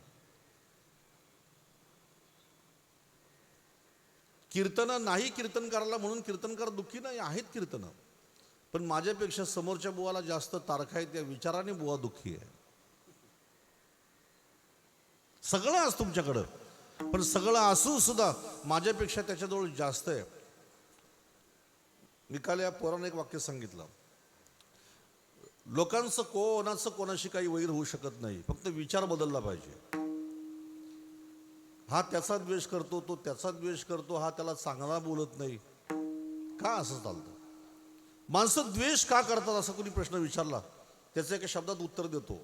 कीर्तन नाही कीर्तनकाराला म्हणून कीर्तनकार दुःखी नाही आहेत कीर्तन, पण माझ्यापेक्षा समोरच्या बुवाला जास्त तारखा आहेत या विचाराने बुवा दुःखी आहे. सगळं आज तुमच्याकडं, पण सगळं असून सुद्धा माझ्यापेक्षा त्याच्याजवळ जास्त आहे. मी काल या पोरानं एक वाक्य सांगितलं, लोकांचं कोणाचं कोणाशी काही वैर होऊ शकत नाही, फक्त विचार बदलला पाहिजे. हा त्याचा द्वेष करतो, तो त्याचा द्वेष करतो, हा त्याला चांगला बोलत नाही, का असं चालतं? माणसं द्वेष का करतात असा कोणी प्रश्न विचारला, त्याचं एका शब्दात उत्तर देतो.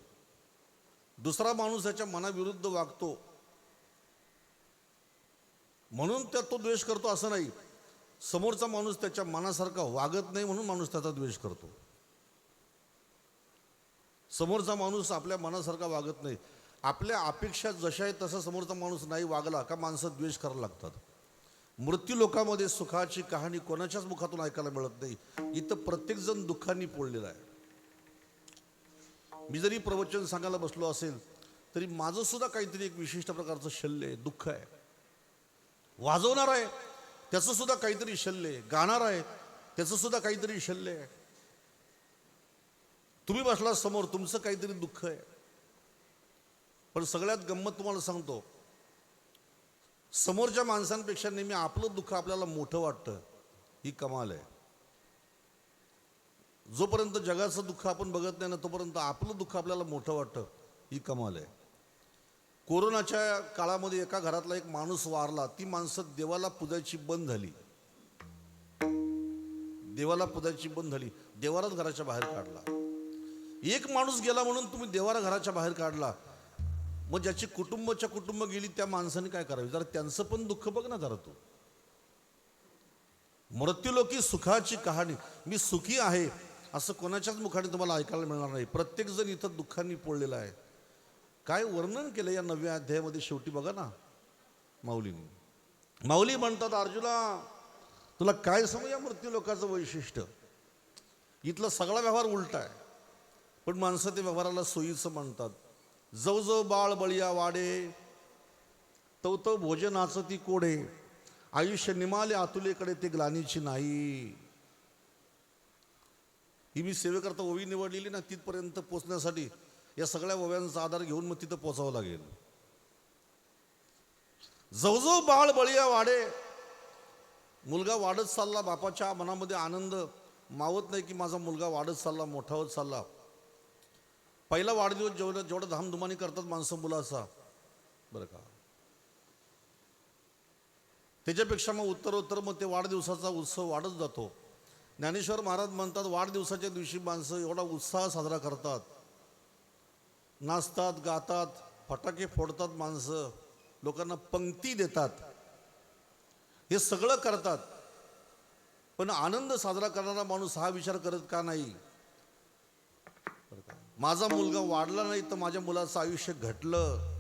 दुसरा माणूस त्याच्या मनाविरुद्ध वागतो म्हणून तो द्वेष करतो असं नाही. समोरचा माणूस त्याच्या मनासारखा वागत नाही म्हणून माणूस त्याचा द्वेष करतो. समोरचा माणूस आपल्या मनासारखा वागत नाही, आपल्या अपेक्षा जशा आहेत तसा समोरचा माणूस नाही वागला का माणसं द्वेष करायला लागतात. मृत्यू लोकामध्ये सुखाची कहाणी कोणाच्याच मुखातून ऐकायला मिळत नाही. इथं प्रत्येक जण दुःखांनी पोळलेला आहे. मी जरी प्रवचन सांगायला बसलो असेल तरी माझं सुद्धा काहीतरी एक विशिष्ट प्रकारचं शल्य आहे, दुःख आहे. वाजवणार आहे त्याचं सुद्धा काहीतरी शल्य आहे, गाणार आहे त्याचं सुद्धा काहीतरी शल्य आहे. तुम्ही बसला समोर, तुमचं काहीतरी दुःख आहे. पण सगळ्यात गंमत तुम्हाला सांगतो, समोरच्या माणसांपेक्षा नेहमी आपलं दुःख आपल्याला मोठं वाटतं, ही कमाल आहे. जोपर्यंत जगाचं दुःख आपण बघत नाही ना तोपर्यंत आपलं दुःख आपल्याला मोठं वाटतं, ही कमाल आहे. कोरोनाच्या काळामध्ये एका घरातला एक माणूस वारला, ती माणसं देवाला पूजायची बंद झाली, देवाला पूजायची बंद झाली, देवालाच घराच्या बाहेर काढला. एक माणूस गेला म्हणून तुम्ही देवाला घराच्या बाहेर काढला, मग ज्याची कुटुंब गेली त्या माणसाने काय करावे? जरा त्यांचं पण दुःख बघ ना जरा तू. मृत्यूलोकी सुखाची कहाणी, मी सुखी आहे असं कोणाच्याच मुखाने तुम्हाला ऐकायला मिळणार नाही. प्रत्येक जण इथं दुःखांनी पोळलेला आहे. काय वर्णन केलं या 9व्या अध्यायामध्ये शेवटी बघा ना माऊलींनी. माऊली म्हणतात, अर्जुना तुला काय समज या मृत्यूलोकाचं वैशिष्ट्य? इथला सगळा व्यवहार उलटा आहे, पण माणसं ते व्यवहाराला सोयीचं म्हणतात. जव जव बाळ बळिया वाडे, तव तव भोजनाचं ती कोडे, आयुष्य निमाले आतुलेकडे ते ग्लानीची नाही. ही मी सेवेकरता ओवी निवडलेली ना, तिथपर्यंत पोचण्यासाठी या सगळ्या ओव्यांचा आधार घेऊन मग तिथं पोचावं लागेल. जवजव बाळ बळिया वाडे, मुलगा वाढत चालला, बापाच्या मनामध्ये आनंद मावत नाही की माझा मुलगा वाढत चालला, मोठा होत चालला. पहिला वाढदिवस जेवढं धामधुमाने करतात माणसं मुलाचा, बरं का, त्याच्यापेक्षा मग उत्तरोत्तर मग ते वाढदिवसाचा उत्सव वाढत जातो. ज्ञानेश्वर महाराज म्हणतात वाढदिवसाच्या दिवशी माणसं एवढा उत्साह साजरा करतात, नाचतात, गातात, फटाके फोडतात, माणसं लोकांना पंक्ती देतात, हे सगळं करतात. पण आनंद साजरा करणारा माणूस हा विचार करत का नाही, माझा मुलगा वाढला नाही तर माझ्या मुलाचं आयुष्य घटलं,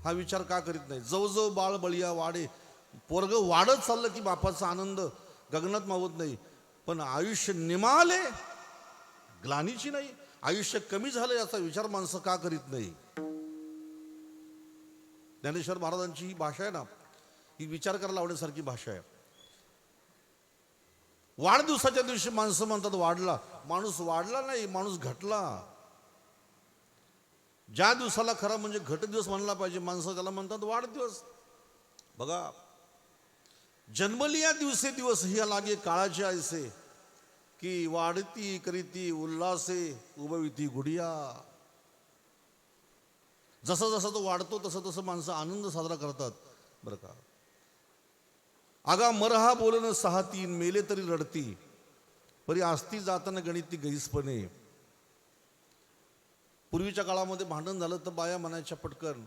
हा विचार का करीत नाही? जवजव बाळ बळीया वाढे, पोरग वाढत चाललं की बापाचा आनंद गगनात मावत नाही. पण आयुष्य निमाले ग्लानीची नाही, आयुष्य कमी झालं याचा विचार माणसं का करीत नाही? ज्ञानेश्वर महाराजांची ही भाषा आहे ना, ही विचार करायला आवडण्यासारखी भाषा आहे. वाढदिवसाच्या दिवशी माणसं म्हणतात वाढला, माणूस वाढला नाही, माणूस घटला. ज्या दिवसाला खरा म्हणजे घट दिवस म्हणला पाहिजे माणसं, त्याला म्हणतात वाढदिवस. बघा, जन्मलिया दिवसे दिवस ही लागे काळाचे ऐसे, की वाढती करीती उल्हासे उभविती गुडिया. जसं जसं तो वाढतो तसं तसं माणसं आनंद साजरा करतात बरं का. आगा मरहा बोलन सहा तीन, मेले तरी रडती, परी आस्ती जाताना गणिती गैसपणे. पूर्वीच्या काळामध्ये भांडण झालं तर बाया म्हणायच्या पटकन,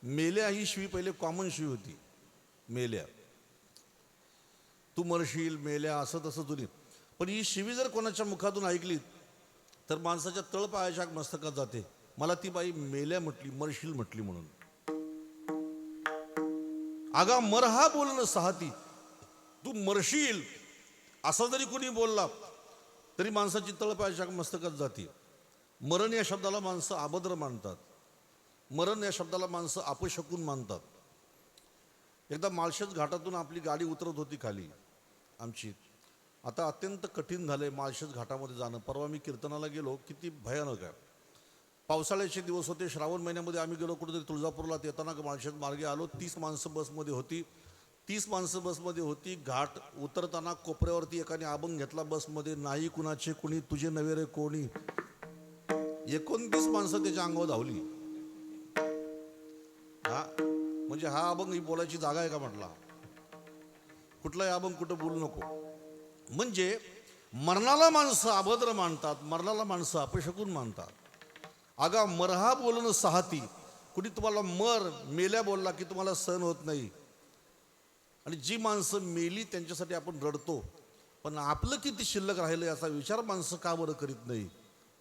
मेल्या ही शिवी पहिले कॉमन शिवी होती, मेल्या, तू मरशील, मेल्या, असं तसं जुनी. पण ही शिवी जर कोणाच्या मुखातून ऐकली तर माणसाच्या तळपायाच्या मस्तकात जाते. मला ती बाई मेल्या म्हटली, मरशील म्हटली म्हणून. आगा मरहा बोलणं सहाती, तू मरशील असं जरी कोणी बोलला तरी माणसाची तळपायाच्या मस्तकात जाते. मरण या शब्दाला माणसं अभद्र मानतात, मरण या शब्दाला माणसं अपशकून मानतात. एकदा माळशेज घाटातून आपली गाडी उतरत होती खाली आमची. आता अत्यंत कठीण झालंय माळशेज घाटामध्ये जाणं. परवा मी कीर्तनाला गेलो, किती भयानक आहे. पावसाळ्याचे दिवस होते, श्रावण महिन्यामध्ये आम्ही गेलो कुठेतरी तुळजापूरला. येताना माळशेज मार्गे आलो, 30 माणसं बसमध्ये होती. 30 माणसं बसमध्ये होती. घाट उतरताना कोपऱ्यावरती एकाने अभंग घेतला बसमध्ये, नाही कुणाचे कुणी तुझे नवे रे कोणी. 29 माणसं त्याच्या अंगावर धावली. हा म्हणजे हा अभंग ही बोलायची जागा आहे का म्हटला? कुठलाही अभंग कुठं बोलू नको. म्हणजे मरणाला माणसं अभद्र मानतात, मरणाला माणसं अपशकून मानतात. आगा मरहा बोलणं सहाती, कुणी तुम्हाला मर, मेल्या बोलला की तुम्हाला सहन होत नाही. आणि जी माणसं मेली त्यांच्यासाठी आपण रडतो, पण आपलं किती शिल्लक राहिलं याचा विचार माणसं का बरं करीत नाही?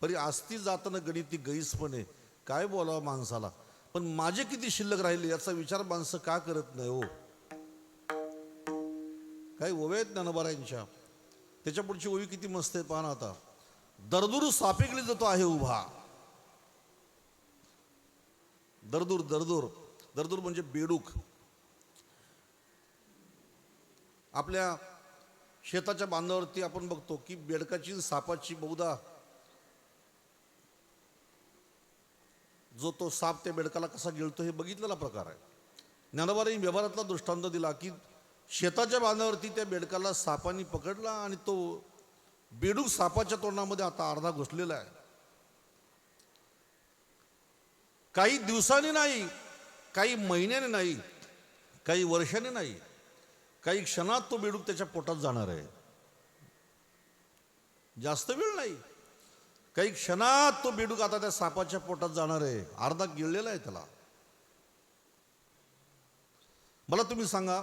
परी आस्ती जाताना गणिती गैसपणे, काय बोलावं माणसाला, पण माझे किती शिल्लक राहिले याचा विचार माणसं का करत नाही? हो, काही ओव्या आहेत ज्ञानोबारायांच्या, त्याच्या पुढची ओवी किती मस्त आहे पहा ना. आता दरदूर सापेगली जातो आहे उभा. दरदूर दरदूर दरदूर म्हणजे बेडूक. आपल्या शेताच्या बांधावरती आपण बघतो की बेडकाची सापाची बहुधा जो तो साप त्या बेडकाला कसा गिळतो हे बघितलेला प्रकार आहे. ज्ञानोबारांनी व्यवहारातला दृष्टांत दिला की शेताच्या बांधावरती त्या बेडकाला सापानी पकडला आणि तो बेडूक सापाच्या तोंडामध्ये आता अर्धा घुसलेला आहे. काही दिवसांनी नाही, काही महिन्याने नाही, काही वर्षाने नाही, काही क्षणात तो बेडूक त्याच्या पोटात जाणार आहे. जास्त वेळ नाही, काही क्षणात तो बेडूक आता त्या सापाच्या पोटात जाणार आहे. अर्धा गिळलेला आहे त्याला. मला तुम्ही सांगा,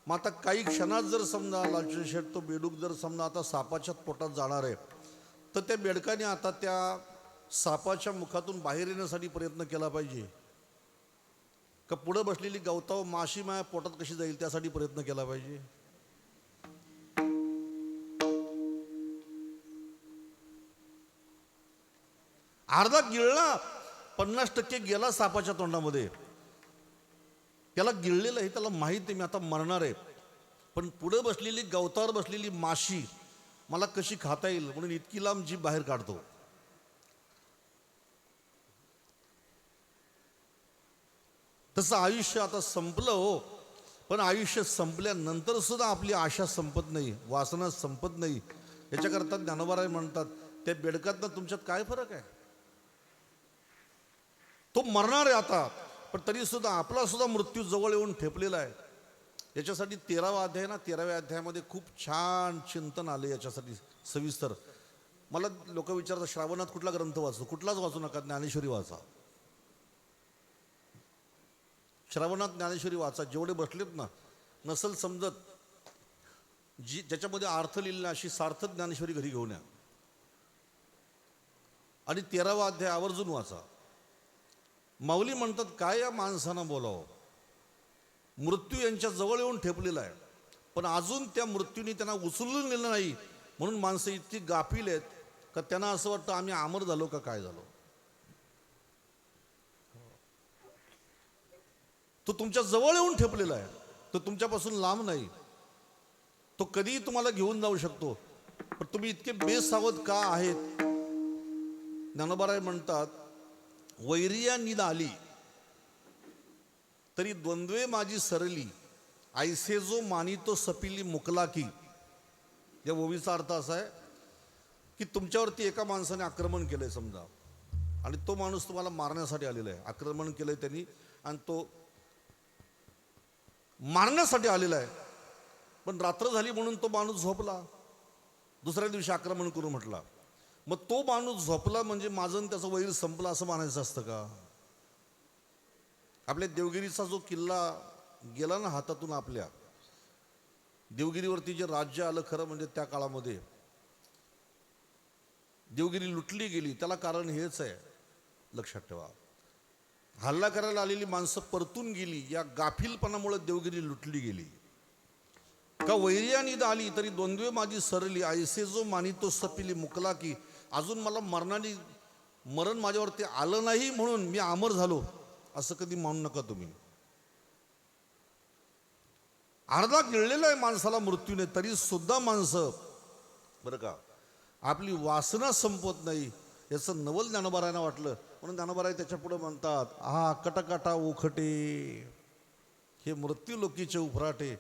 मग आता काही क्षणात जर समजा लालचंद शेठ तो बेडूक जर समजा आता सापाच्या पोटात जाणार आहे, तर त्या बेडकाने आता त्या सापाच्या मुखातून बाहेर येण्यासाठी प्रयत्न केला पाहिजे का पुढे बसलेली गवताव माशी माया पोटात कशी जाईल त्यासाठी प्रयत्न केला पाहिजे? अर्धा गिळला, 50% गेला सापाच्या तोंडामध्ये. त्याला गिळलेलं आहे, त्याला माहिती आहे मी आता मरणार आहे, पण पुढे बसलेली गवतावर बसलेली माशी मला कशी खाता येईल म्हणून इतकी लांब जीभ बाहेर काढतो. तसं आयुष्य आता संपलं हो, पण आयुष्य संपल्यानंतर सुद्धा आपली आशा संपत नाही, वासना संपत नाही. याच्याकरता ज्ञानोबाराय म्हणतात त्या बेडकातनं तुमच्यात काय फरक आहे? तो मरणार आहे आता, पण तरी सुद्धा आपला सुद्धा मृत्यू जवळ येऊन ठेपलेला आहे. याच्यासाठी 13वा अध्याय ना, 13व्या अध्यायामध्ये खूप छान चिंतन आले याच्यासाठी सविस्तर. मला लोक विचारतात श्रावणात कुठला ग्रंथ वाचतो? कुठलाच वाचू नका, ज्ञानेश्वरी वाचा. श्रावणात ज्ञानेश्वरी वाचा. जेवढे बसलेत ना, नसल समजत ज्याच्यामध्ये अर्थ लिहिला अशी सार्थक ज्ञानेश्वरी घरी घेऊन या आणि 13वा अध्याय आवर्जून वाचा. माऊली म्हणतात काय या माणसानं बोलावं, मृत्यू यांच्या जवळ येऊन ठेपलेला आहे, पण अजून त्या मृत्यूने त्यांना उचलून नेलं नाही. म्हणून माणसं इतकी गाफील आहेत का त्यांना असं वाटतं आम्ही अमर झालो का काय झालो. तो तुमच्या जवळ येऊन ठेपलेला आहे, तो तुमच्यापासून लांब नाही. तो कधीही तुम्हाला घेऊन जाऊ शकतो. पण तुम्ही इतके बेसावध का आहेत? ज्ञानोबाराय म्हणतात वैरिया निद आली तरी द्वंद्वे माझी सरली, ऐसे जो मानितो सपिली मुकला की. या ओवीचा अर्थ असा आहे की तुमच्यावरती एका माणसाने आक्रमण केलंय समजा, आणि तो माणूस तुम्हाला मारण्यासाठी आलेला आहे. आक्रमण केलंय त्यांनी आणि तो मारण्यासाठी आलेला आहे. पण रात्र झाली म्हणून तो माणूस झोपला, दुसऱ्या दिवशी आक्रमण करू म्हटला. मग तो माणूस झोपला म्हणजे माझं आणि त्याचं वैर संपलं असं मानायचं असतं का? आपल्या देवगिरीचा जो किल्ला गेला ना हातातून, आपल्या देवगिरीवरती जे राज्य आलं खरं म्हणजे त्या काळामध्ये देवगिरी लुटली गेली, त्याला कारण हेच आहे, लक्षात ठेवा. हल्ला करायला आलेली माणसं परतून गेली, या गाफीलपणामुळे देवगिरी लुटली गेली. का वैरिया निद आली तरी द्वंद्वे माझी सरली, ऐसे जो मानितो सपिली मुकला की. अजून मला मरण माझ्यावरती आलं नाही म्हणून मी अमर झालो असं कधी मानू नका तुम्ही. अर्धा गिळलेला आहे माणसाला मृत्यूने, तरी सुद्धा माणसं बरं का आपली वासना संपवत नाही. याचं नवल ज्ञानोबारायांना वाटलं, म्हणून ज्ञानोबाराय त्याच्या पुढे म्हणतात हा कटकटा ओखटे हे मृत्यू लोकीचे उफराटे,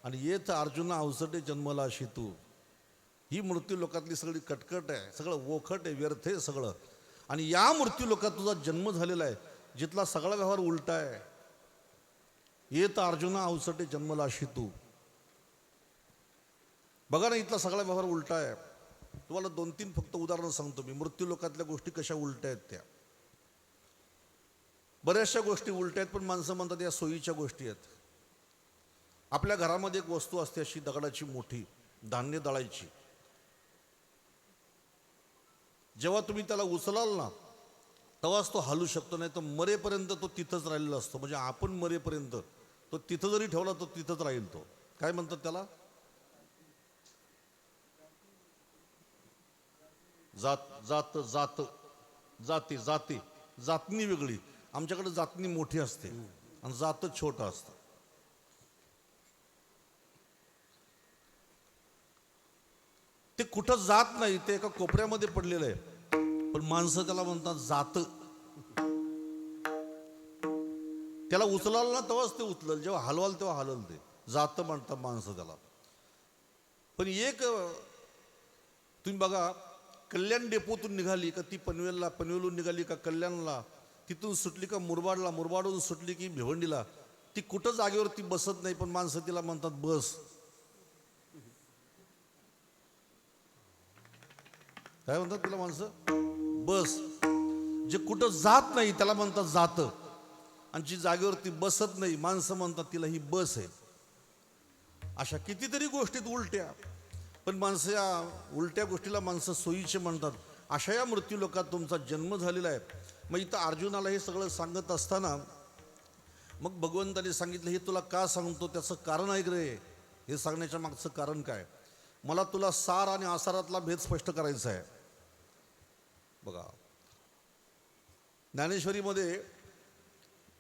आणि येत अर्जुना अवसटे जन्मला अशी तू. ही मृत्यू लोकातली सगळी कटकट आहे, सगळं ओखट आहे, व्यर्थ आहे सगळं. आणि या मृत्यू लोकात तुझा जन्म झालेला आहे, जिथला सगळा व्यवहार उलटा आहे. येत अर्जुना अवसटे जन्मला अशी तू. बघा ना, इथला सगळा व्यवहार उलटा आहे. तुम्हाला 2-3 फक्त उदाहरणं सांगतो मी. मृत्यू लोकातल्या गोष्टी कशा उलट्या आहेत त्या. बऱ्याचशा गोष्टी उलट्या आहेत, पण माणसं म्हणतात या सोयीच्या गोष्टी आहेत. आपल्या घरामध्ये एक वस्तू असते अशी दगडाची मोठी, धान्य दळायची. जेव्हा तुम्ही त्याला उचलाल ना तेव्हाच तो हलू शकतो, नाही तर मरेपर्यंत तो तिथंच राहिलेला असतो. म्हणजे आपण मरेपर्यंत तो तिथं जरी ठेवला तो तिथंच राहील. तो काय म्हणतात त्याला? जाती. जातनी वेगळी, आमच्याकडे जातनी मोठी असते आणि जात छोटं असतं. ते कुठं जात नाही, ते एका कोपऱ्यामध्ये पडलेलं आहे, पण माणसं त्याला म्हणतात जात. त्याला उचलाल ना तेव्हाच ते उचलल, जेव्हा हलवाल तेव्हा हलल. ते जात म्हणतात माणसं त्याला. पण एक तुम्ही बघा, कल्याण डेपोतून निघाली का ती पनवेलहून निघाली का कल्याणला, तिथून सुटली का मुरबाडला, मुरबाडहून सुटली की भिवंडीला, ती कुठं जागेवरती बसत नाही, पण माणसं तिला म्हणतात बस. काय म्हणतात तिला माणसं? बस. जे कुठं जात नाही त्याला म्हणतात जात, आणि जी जागेवरती बसत नाही माणसं म्हणतात तिला ही बस आहे. अशा कितीतरी गोष्टीत उलट्या, पण माणसं या उलट्या गोष्टीला माणसं सोयीचे म्हणतात. अशा या मृत्यू लोकात तुमचा जन्म झालेला आहे. मग इथं अर्जुनाला हे सगळं सांगत असताना मग भगवंताने सांगितलं हे तुला का सांगतो, त्याचं कारण ऐक रे. हे सांगण्याच्या मागचं कारण काय? मला तुला सार आणि आसारातला भेद स्पष्ट करायचा आहे. बघा, ज्ञानेश्वरीमध्ये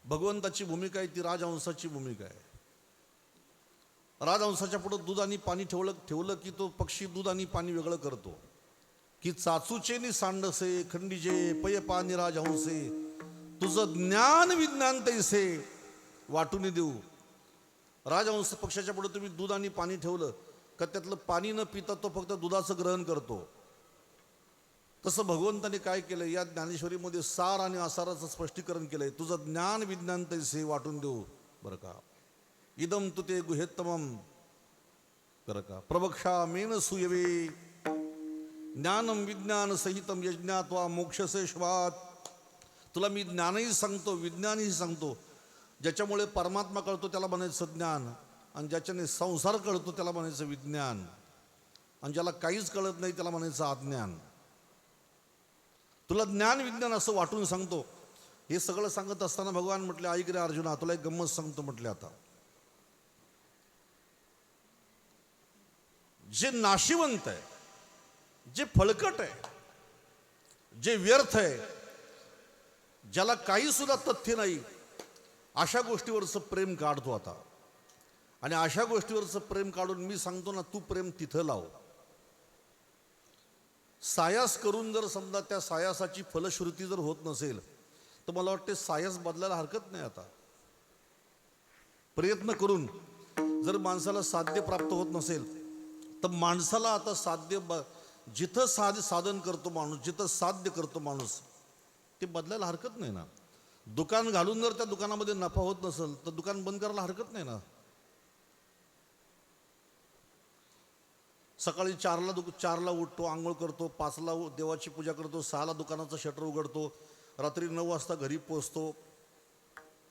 भगवंताची भूमिका आहे ती राजहंसाची भूमिका आहे. राजहंसाच्या पुढे दूध आणि पाणी ठेवलं की तो पक्षी दूध आणि पाणी वेगळं करतो. की चाचूचे नि सांडसे खंडीजे पय पाणी राजहंसे, तुझं ज्ञान विज्ञान तैसे वाटून देऊ. राजहंस पक्षाच्या पुढे तुम्ही दूध आणि पाणी ठेवलं का त्यातलं पाणी न पिता तो फक्त दुधाचं ग्रहण करतो. तसं भगवंताने काय केलं, या ज्ञानेश्वरीमध्ये सार आणि असाराचं स्पष्टीकरण केलंय. तुझं ज्ञान विज्ञान तैसे वाटून देऊ, बरं का. इदम तु ते गुहेत्तमम, बरं का. प्रवक्षा मेन सुयवे ज्ञानम विज्ञान सहितम यज्ञात्वा मोक्षसे श्वात. तुला मी ज्ञानही सांगतो, विज्ञानही सांगतो. ज्याच्यामुळे परमात्मा कळतो त्याला म्हणायचं ज्ञान, आणि ज्याच्याने संसार कळतो त्याला म्हणायचं विज्ञान, आणि ज्याला काहीच कळत नाही त्याला म्हणायचं अज्ञान. तुला ज्ञान विज्ञान असं वाटून सांगतो. हे सगळं सांगत असताना भगवान म्हटले, ऐक रे अर्जुना, तुला एक गंमत सांगतो म्हटले. आता जे नाशिवंत आहे, जे फळकट आहे, जे व्यर्थ आहे, ज्याला काही सुद्धा तथ्य नाही, अशा गोष्टीवरचं प्रेम काढतो आता. आणि अशा गोष्टीवरचं प्रेम काढून मी सांगतो ना, तू प्रेम तिथं लाव. सायास करून जर समजा त्या सायासाची फलश्रुती जर होत नसेल तर मला वाटते सायास बदलायला हरकत नाही. आता प्रयत्न करून जर माणसाला साध्य प्राप्त होत नसेल तर माणसाला आता साध्य जिथं साधन करतो माणूस, जिथं साध्य करतो माणूस, ते बदलायला हरकत नाही ना. दुकान घालून जर त्या दुकानामध्ये नफा होत नसेल तर दुकान बंद करायला हरकत नाही ना. सकाळी 4ला उठतो, आंघोळ करतो, 5ला देवाची पूजा करतो, 6ला दुकानाचं शटर उघडतो, रात्री 9 वाजता घरी पोचतो.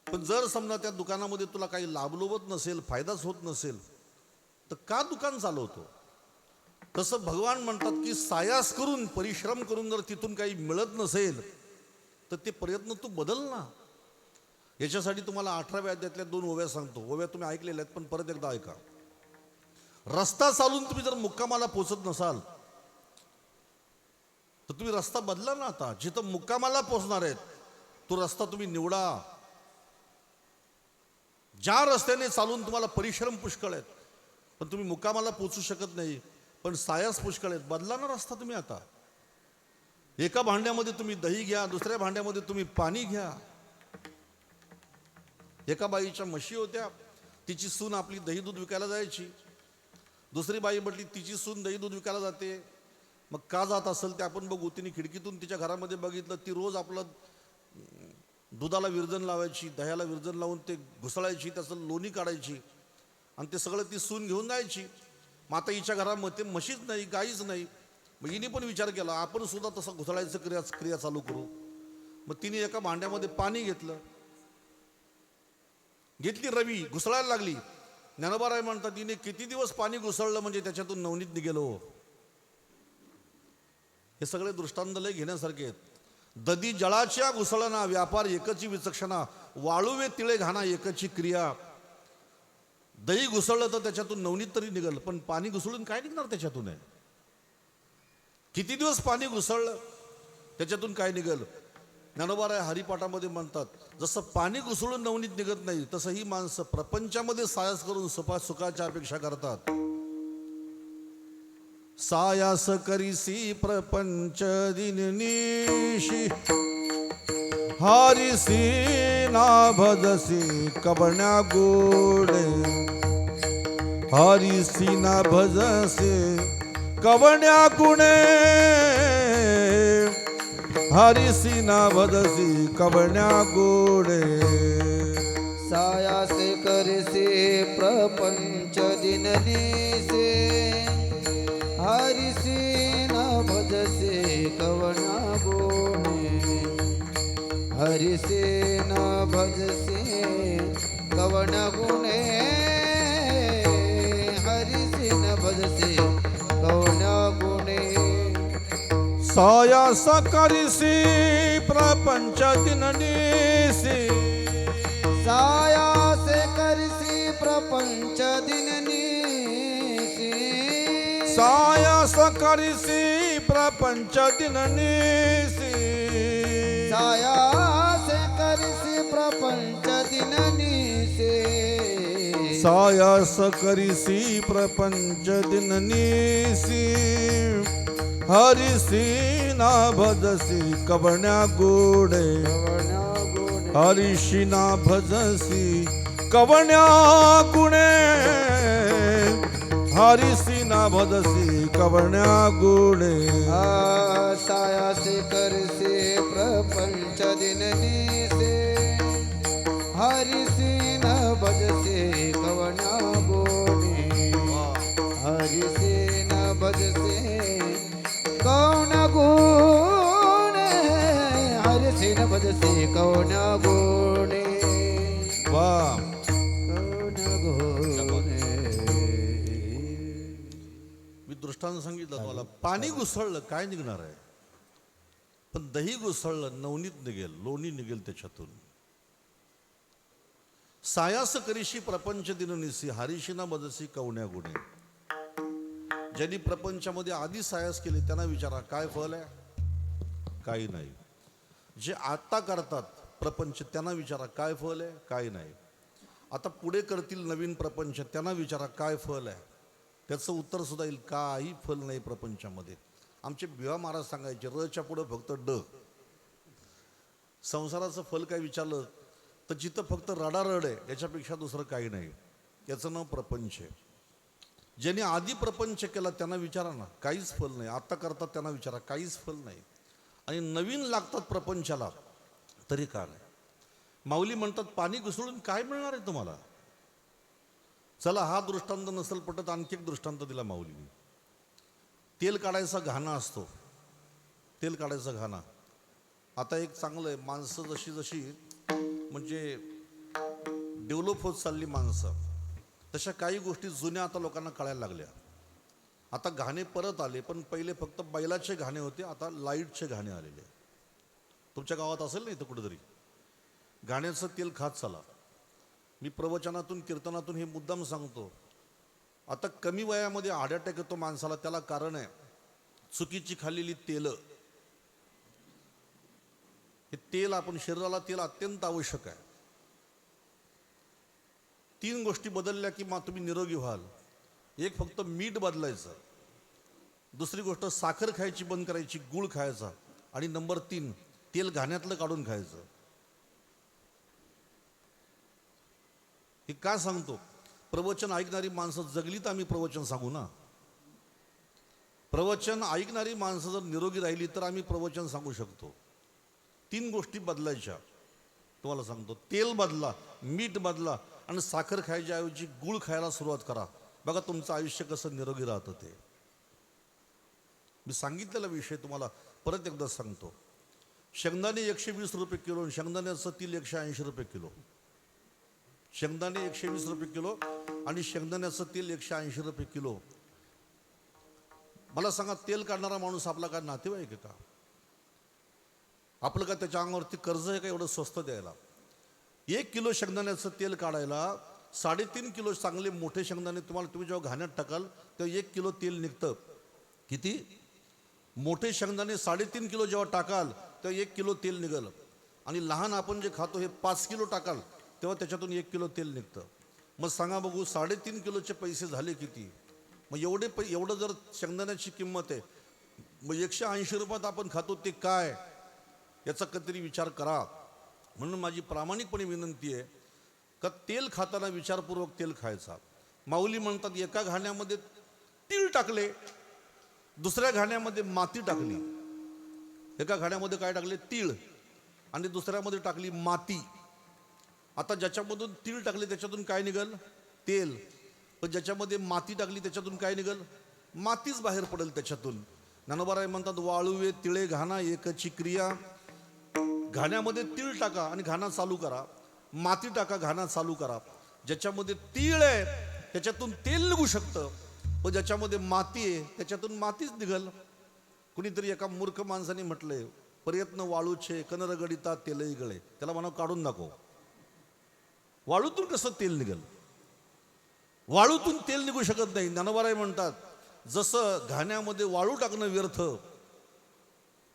पण जर समजा त्या दुकानामध्ये तुला काही लाभलोभत नसेल, फायदाच होत नसेल तर का दुकान चालवतो. तसं भगवान म्हणतात की सायास करून, परिश्रम करून जर तिथून काही मिळत नसेल तर ते प्रयत्न तू बदल ना. याच्यासाठी तुम्हाला 18व्या अध्यायातल्या 2 ओव्या सांगतो. ओव्या तुम्ही ऐकलेल्या आहेत पण परत एकदा ऐका. रस्ता चालून तुम्ही जर मुक्कामाला पोचत नसाल तर तुम्ही रस्ता बदला ना. आता जिथं मुक्कामाला पोचणार आहेत तो रस्ता तुम्ही निवडा. ज्या रस्त्याने चालून तुम्हाला परिश्रम पुष्कळ आहेत पण तुम्ही मुक्कामाला पोचू शकत नाही, पण सायास पुष्कळ आहेत, बदला ना रस्ता तुम्ही. आता एका भांड्यामध्ये तुम्ही दही घ्या, दुसऱ्या भांड्यामध्ये तुम्ही पाणी घ्या. एका बाईच्या म्हशी होत्या, तिची सून आपली दही दूध विकायला जायची. दुसरी बाई म्हटली तिची सून दही दूध विकायला जाते, मग का जात असेल ते आपण बघू. तिने खिडकीतून तिच्या घरामध्ये बघितलं, ती रोज आपलं दुधाला विरजण लावायची, दह्याला विरजण लावून ते घुसळायची, त्याचं लोणी काढायची आणि ते सगळं ती सून घेऊन जायची. मग आता हिच्या घरामध्ये म्हशीच नाही, गाईच नाही. मग हिने पण विचार केला आपण सुद्धा तसं घुसळायचं क्रिया चालू करू. मग तिने एका भांड्यामध्ये पाणी घेतली रवी, घुसळायला लागली. ज्ञानोबाराय म्हणतात तिने किती दिवस पाणी घुसळलं म्हणजे त्याच्यातून नवनीत निघेलो. हे सगळे दृष्टांत लय घेण्यासारखे आहेत. ददी जळाच्या घुसळना, व्यापार एकची विचक्षणा, वाळूवे तिळे घाना एकची क्रिया. दही घुसळलं तर त्याच्यातून नवनीत तरी निघल, पण पाणी घुसळून काय निघणार त्याच्यातून आहे. किती दिवस पाणी घुसळलं त्याच्यातून काय निघल. ज्ञानोबाराय हरिपाठामध्ये म्हणतात जसं पाणी घुसळून नवनीत निघत नाही तसं ही माणसं प्रपंचामध्ये सायास करून सुखाच्या अपेक्षा करतात. सायास करीसी प्रपंच दिननिशी, हारिसी ना भजसी कबण्या गोडे. हारिसी ना भजसी कबण्या गुणे, हरिसी ना भजसी कबण्या गोडे. सायासे करसे प्रपंच दिनदिसे, हरिसी न भजसे कवना गोडे. हरिसे न भजसे कवना गुणे, हरिसी न भजसे कवना गुणे. सायास करिसी प्रपंच दिननिसी, सायासे करसी प्रपंच दिननिसी. सायास करिसी प्रपंच दिननिसी, सायासे करसी प्रपंच दिननिसी. सायास करिसी प्रपंच दिननिसी, हरिसी ना भजसी कबण्या गोडे. हरिशी ना भजसी कवण्या गुणे, हरिसी ना भजसी कवण्या गुणे. सायासे करसे प्रपंच दिननी से हरिसी न भजसे कवना गोणे हरिसी न भजसे कौन गुणे हरिसी न भजसे कौन गुणे वा कौन गुणे. मी दृष्टांत सांगितलं तुम्हाला. पाणी घुसळलं काय निघणार आहे, पण दही घुसळलं नवनीत निघेल, लोणी निघेल त्याच्यातून. सायास करीशी प्रपंच दिननिसी हरिशी ना बदसी कवण्या गुणे. ज्यांनी प्रपंचामध्ये आधी सायास केली त्यांना विचारा काय फल आहे, काही नाही. जे आता करतात प्रपंच त्यांना विचारा काय फल आहे, काही नाही. आता पुढे करतील नवीन प्रपंच त्यांना विचारा काय फल आहे, त्याचं उत्तर सुद्धा येईल काही फल नाही प्रपंचामध्ये. आमचे बिवा महाराज सांगायचे रच्या पुढं फक्त ड. संसाराचं फल काय विचारलं तर जिथं फक्त रडारड आहे याच्यापेक्षा दुसरं काही नाही. याचं नाव प्रपंच आहे. ज्यांनी आधी प्रपंच केला त्यांना विचारा ना काहीच फल नाही. आता करतात त्यांना विचारा काहीच फल नाही. आणि नवीन लागतात प्रपंचाला तरी का नाही. माऊली म्हणतात पाणी घुसळून काय मिळणार आहे तुम्हाला. चला हा दृष्टांत नसेल पटत आणखी एक दृष्टांत दिला माऊलीने. तेल काढायचा घाणा असतो, तेल काढायचा घाणा. आता एक चांगलं आहे, माणसं जशी जशी म्हणजे डेव्हलप होत चालली माणसं तशा काही गोष्टी जुन्या आता लोकांना कळायला लागल्या. आता घाणे परत आले, पण पहिले फक्त बैलाचे घाणे होते, आता लाईटचे घाणे आलेले. तुमच्या गावात असेल ना इथं कुठेतरी घाण्याचं तेल खात चला. मी प्रवचनातून कीर्तनातून हे मुद्दाम सांगतो. आता कमी वयामध्ये हार्ट अटॅक येतो माणसाला, त्याला कारण आहे चुकीची खाल्लेली तेलं. हे तेल आपण शरीराला तेल अत्यंत आवश्यक आहे. 3 गोष्टी बदलल्या की मग तुम्ही निरोगी व्हाल. एक फक्त मीठ बदलायचं, दुसरी गोष्ट साखर खायची बंद करायची, गुळ खायचा, आणि नंबर 3 तेल घाण्यातलं काढून खायचं. हे का सांगतो, प्रवचन ऐकणारी माणसं जगली तर आम्ही प्रवचन सांगू ना. प्रवचन ऐकणारी माणसं जर निरोगी राहिली तर आम्ही प्रवचन सांगू शकतो. 3 गोष्टी बदलायच्या तुम्हाला सांगतो. तेल बदला, मीठ बदला, आणि साखर खायच्या ऐवजी गुळ खायला सुरुवात करा. बघा तुमचं आयुष्य कसं निरोगी राहतं ते. मी सांगितलेला विषय तुम्हाला परत एकदा सांगतो. शेंगदाणे 120 रुपये किलो, शेंगदाण्याचं तेल 180 रुपये किलो. शेंगदाणे 120 रुपये किलो आणि शेंगदाण्याचं तेल 180 रुपये किलो. मला सांगा तेल काढणारा माणूस आपला काय नातेवाईक आहे का. आपलं का त्याच्या अंगावरती कर्ज आहे का एवढं स्वस्त द्यायला. 1 किलो शेंगदाण्याचं तेल काढायला 3.5 किलो चांगले मोठे शेंगदाणे तुम्ही जेव्हा घाण्यात टाकाल तेव्हा 1 किलो तेल निघतं. किती मोठे शेंगदाणे 3.5 किलो जेव्हा टाकाल तेव्हा 1 किलो तेल निघालं. आणि लहान आपण जे खातो हे 5 किलो टाकाल तेव्हा त्याच्यातून 1 किलो तेल निघतं. मग सांगा बघू 3.5 किलोचे पैसे झाले किती. मग एवढं जर शेंगदाण्याची किंमत आहे, मग 180 रुपयात आपण खातो ते काय, याचा कधीतरी विचार करा. म्हणून माझी प्रामाणिकपणे विनंती आहे का तेल खाताना विचारपूर्वक तेल खायचा. माऊली म्हणतात एका घाण्यामध्ये तीळ टाकले, दुसऱ्या घाण्यामध्ये माती टाकली. एका घाण्यामध्ये काय टाकले, तीळ, आणि दुसऱ्यामध्ये टाकली माती. आता ज्याच्यामधून तीळ टाकले त्याच्यातून काय निघल, तेल. पण ज्याच्यामध्ये माती टाकली त्याच्यातून काय निघल, मातीच बाहेर पडेल त्याच्यातून. ज्ञानोबाराय म्हणतात वाळुवे तिळे घाणा एकची क्रिया. घाण्यामध्ये तीळ टाका आणि घाणा चालू करा, माती टाका घाणा चालू करा. ज्याच्यामध्ये तीळ आहे त्याच्यातून तेल निघू शकतं, पण ज्याच्यामध्ये माती आहे त्याच्यातून मातीच निघल. कुणीतरी एका मूर्ख माणसाने म्हटलंय प्रयत्न वाळूचे कनरगडिता तेलही गळे. त्याला म्हणा काढून दाखव, वाळूतून कसं तेल निघल. वाळूतून तेल निघू शकत नाही. ज्ञानोबाराय म्हणतात जसं घाण्यामध्ये वाळू टाकणं व्यर्थ,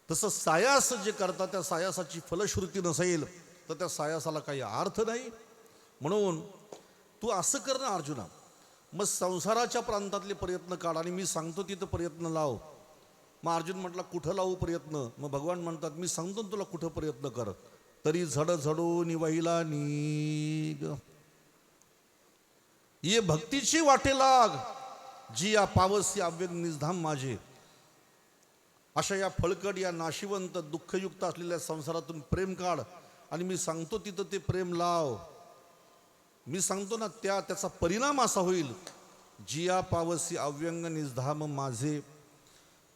तसं सायास जे करतात त्या सायासाची फलश्रुती नसेल तर त्या सायासाला काही अर्थ नाही. म्हणून तू असं कर ना अर्जुना, मग संसाराच्या प्रांतातले प्रयत्न काढ आणि मी सांगतो तिथं प्रयत्न लाव. मग अर्जुन म्हटला कुठं लावू प्रयत्न. मग भगवान म्हणतात मी सांगतो तुला कुठं प्रयत्न कर. तरी झड झडून वाहिला निग, ये भक्तीची वाटे लाग, जी या पावसी अव्यग निजधाम माझे. अशा या फळकट, या नाशिवंत, दुःखयुक्त असलेल्या संसारातून प्रेम काढ. आणि मी सांगतो तिथं ते प्रेम लाव. मी सांगतो ना त्याचा परिणाम असा होईल, जिया पावसी अव्यंग निजधाम माझे.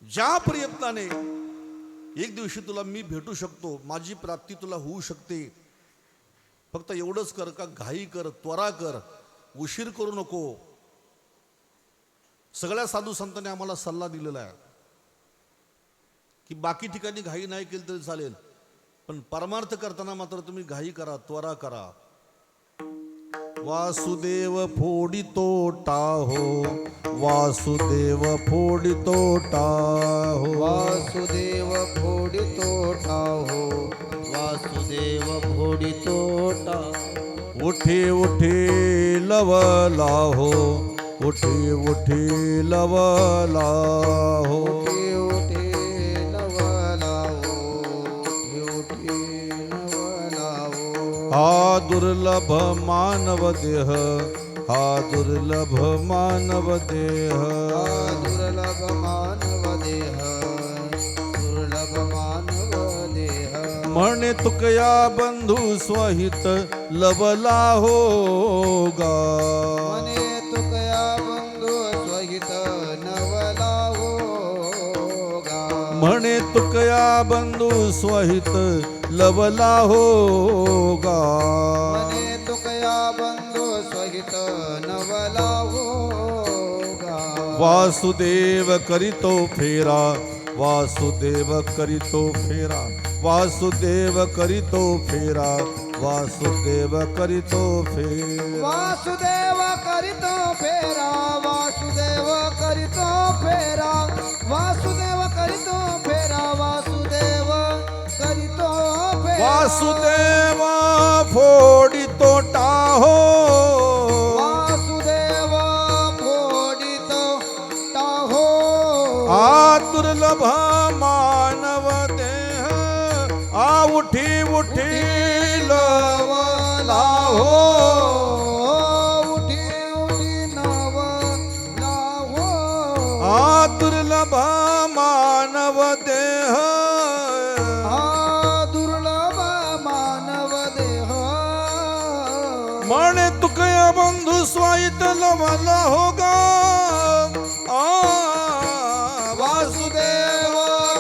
ज्या प्रयत्नाने एक दिवशी तुला मी भेटू शकतो, माझी प्राप्ती तुला होऊ शकते, फक्त एवढंच कर का घाई कर, त्वरा कर, उशीर करू नको. सगळ्या साधू संतांनी आम्हाला सल्ला दिलेला आहे की बाकी ठिकाणी घाई नाही केली तरी चालेल, पण परमार्थ करताना मात्र तुम्ही घाई करा, त्वरा करा. वासुदेव फोडितो टाहो, वासुदेव फोडितो टाहो, वासुदेव फोडितो ठाहो, वासुदेव फोडितो ठाहो. उठे उठे लवला हो, उठे उठे लवला हो. उठे उठे नवलावो, उठे उठे नवलावो. हा दुर्लभ मानव देह, हा दुर्लभ मानव देह. दुर्लभ मानव देह, दुर्लभ मानव देह. म्हणे तुकया बंधू स्वहित लवला हो गा. मने तुकया बंधू स्वहित नवलावो गा. म्हणे तुकया बंधू स्वहित लवला हो गा. मने तुकया बंधू स्वहित नवलावो गा. वासुदेव करीतो फेरा, वासुदेव करीतो फेरा, वासुदेव करीतो फेरा, वासुदेव करीतो फेरा. वासुदेव करीतो फेरा, वासुदेव करीतो फेरा, वासुदेव करीतो फेरा, वासुदेव करीतो फेरा. वासुदेव फोडितो टाहो, वासुदेव फोडितो टाहो. आ दुर्लभ मानव देह, आ उठी उठी लवला हो. उठी उठी नवलावो. आ दुर्लभ मानव देह, हा दुर्लभ मानव देह. म्हणे तुकया बंधू स्वाईत लवला हो गा. आ वासुदेव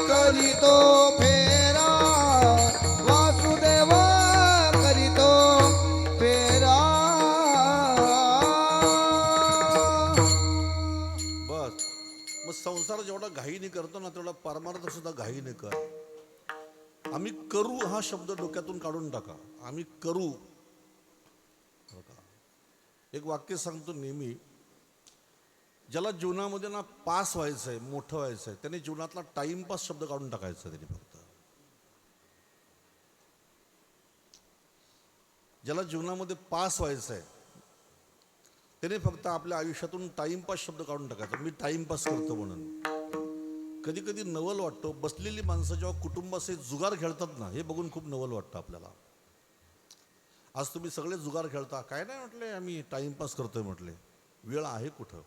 करीतो फेरा, वासुदेव करीतो फेरा. बस मग संसार जेवढा घाईने करतो ना तेवढा परमार्थ सुद्धा घाईने कर. आम्ही करू हा शब्द डोक्यातून काढून टाका. आम्ही करू. एक वाक्य सांगतो नेहमी, ज्याला जीवनामध्ये ना पास व्हायचंय, मोठं व्हायचंय, त्याने जीवनातला टाइमपास शब्द काढून टाकायचा. त्याने फक्त ज्याला जीवनामध्ये पास व्हायचंय त्याने फक्त आपल्या आयुष्यातून टाइमपास शब्द काढून टाकायचा. मी टाइमपास करतो म्हणून. कधी कधी नवल वाटतो, बसलेली माणसं जेव्हा कुटुंबाचे जुगार खेळतात ना, हे बघून खूप नवल वाटतं आपल्याला. आज तुम्ही सगळे जुगार खेळता, काय नाही म्हटले, आम्ही टाइमपास करतोय म्हटले. वेळ आहे कुठं?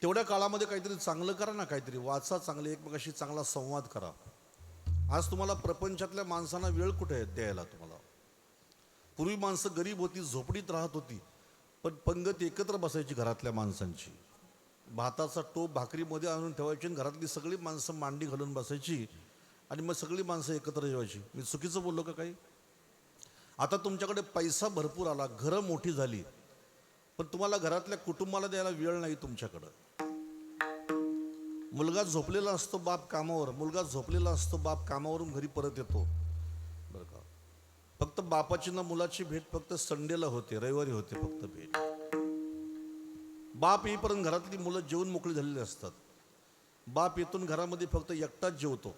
तेवढ्या काळामध्ये काहीतरी चांगलं करा ना, काहीतरी वाचा, चांगले एकमेकाशी चांगला संवाद करा. आज तुम्हाला प्रपंचातल्या माणसांना वेळ कुठे आहे द्यायला तुम्हाला? पूर्वी माणसं गरीब होती, झोपडीत राहत होती, पण पंगत एकत्र बसायची घरातल्या माणसांची. भाताचा टोप भाकरीमध्ये आणून ठेवायची आणि घरातली सगळी माणसं मांडी घालून बसायची आणि मग सगळी माणसं एकत्र जेवायची. मी चुकीचं बोललो का काही? आता तुमच्याकडे पैसा भरपूर आला, घरं मोठी झाली, पण तुम्हाला घरातल्या कुटुंबाला द्यायला वेळ नाही तुमच्याकडं. मुलगा झोपलेला असतो, बाप कामावर, मुलगा झोपलेला असतो, बाप कामावरून घरी परत येतो. बरं का? फक्त बापाची ना मुलाची भेट फक्त संडेला होते, रविवारी होते फक्त भेट. बाप येईपर्यंत घरातली मुलं जेवून मोकळी झालेली असतात. बाप येतून घरामध्ये फक्त एकटाच जेवतो.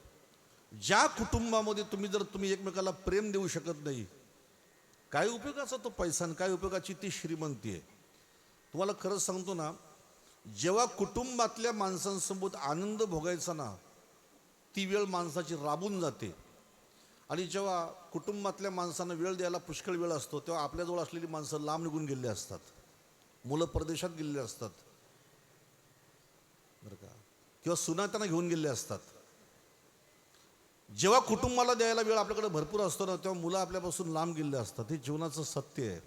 ज्या कुटुंबामध्ये तुम्ही एकमेकाला प्रेम देऊ शकत नाही, काय उपयोगाचा तो पैसा आणि काय उपयोगाची ती श्रीमंती आहे? तुम्हाला खरंच सांगतो ना, जेव्हा कुटुंबातल्या माणसांसोबत आनंद भोगायचा ना, ती वेळ माणसाची राबून जाते. आणि जेव्हा कुटुंबातल्या माणसांना वेळ द्यायला पुष्कळ वेळ असतो, तेव्हा आपल्याजवळ असलेली माणसं लांब निघून गेलेली असतात, मुलं परदेशात गेलेली असतात. बरं का? किंवा सुना त्यांना घेऊन गेले असतात. जेव्हा कुटुंबाला द्यायला वेळ आपल्याकडे भरपूर असतो ना, तेव्हा मुलं आपल्यापासून लांब गेलेले असतात. हे जीवनाचं सत्य आहे.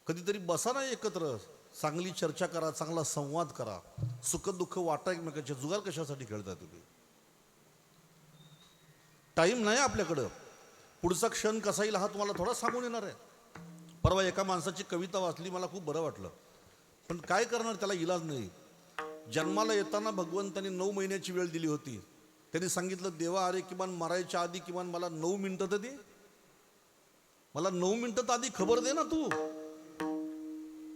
कधीतरी बसा ना एकत्र, चांगली चर्चा करा, चांगला संवाद करा, सुखदुःख वाटा एकमेकांचे. जुगार कशासाठी खेळता तुम्ही? टाईम नाही आपल्याकडं. पुढचा क्षण कसा येईल हा तुम्हाला थोडा सांगून येणार आहे. परवा एका माणसाची कविता वाचली, मला खूप बरं वाटलं. पण काय करणार, त्याला इलाज नाही. जन्माला येताना भगवंतांनी 9 महिन्याची वेळ दिली होती. त्यांनी सांगितलं, देवा अरे किमान मरायच्या आधी किमान मला 9 मिनिटं तर दे. मला 9 मिनिटं तर आधी खबर दे ना तू,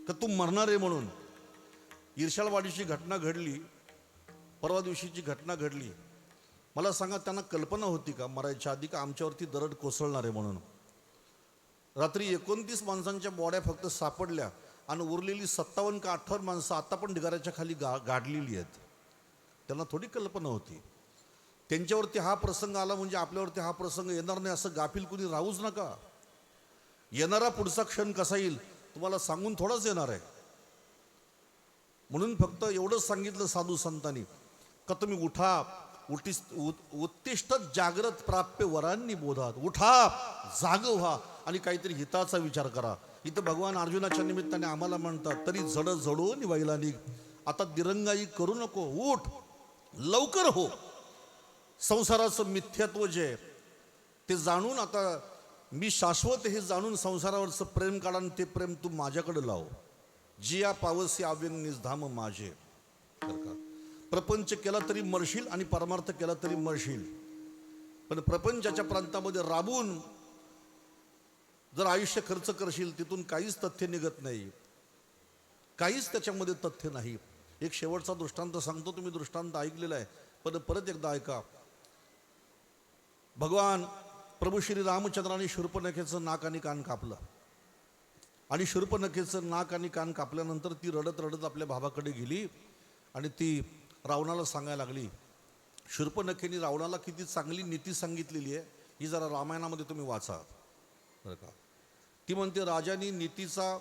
का तू मरणार आहे म्हणून. ईर्षाळवाडीची घटना घडली, परवा दिवशीची घटना घडली. मला सांगा, त्यांना कल्पना होती का मरायच्या आधी का आमच्यावरती दरड कोसळणार आहे म्हणून? रात्री 29 माणसांच्या बॉड्या फक्त सापडल्या आणि उरलेली 57 का 58 माणसं आता पण ढिगाऱ्याच्या खाली गाडलेली आहेत. त्यांना थोडी कल्पना होती. त्यांच्यावरती हा प्रसंग आला म्हणजे आपल्यावरती हा प्रसंग येणार नाही असं गाफील कुणी राहूच नका. येणारा पुढचा क्षण कसा येईल तुम्हाला सांगून थोडाच येणार आहे. म्हणून फक्त एवढंच सांगितलं साधू संतांनी का तुम्ही उठा, उत्तिष्ठ जागृत प्राप्य वरांनी बोधात. उठा, जाग व्हा आणि काहीतरी हिताचा विचार करा. इथं भगवान अर्जुनाच्या निमित्ताने आम्हाला म्हणतात, तरी जड जडो निवायला निघ. आता दिरंगाई करू नको, उठ, लवकर हो. संसाराचं मिथ्यात्व जे आहे ते जाणून, आता मी शाश्वत हे जाणून संसारावरचं प्रेम काढा आणि ते प्रेम तू माझ्याकडे लाव. जिया पावसी आव्यंग निजधाम माझे. प्रपंच केला तरी मरशील आणि परमार्थ केला तरी मरशील. पण प्रपंचाच्या प्रांतामध्ये राबून जर आयुष्य खर्च करशील तिथून काहीच तथ्य निघत नाही, काहीच त्याच्यामध्ये तथ्य नाही. एक शेवटचा दृष्टांत सांगतो, तुम्ही दृष्टांत ऐकलेला आहे पण परत एकदा ऐका. भगवान प्रभू श्री रामचंद्राने शूर्पणखेचं नाक आणि कान कापलं आणि शूर्पणखेचं नाक आणि कान कापल्यानंतर ती रडत रडत आपल्या भावाकडे गेली आणि ती रावणाला सांगायला लागली. शूर्पणखेने रावणाला किती चांगली नीती सांगितलेली आहे ही जरा रामायणामध्ये तुम्ही वाचा बरं का. ती म्हणते, राजाने नीतीचा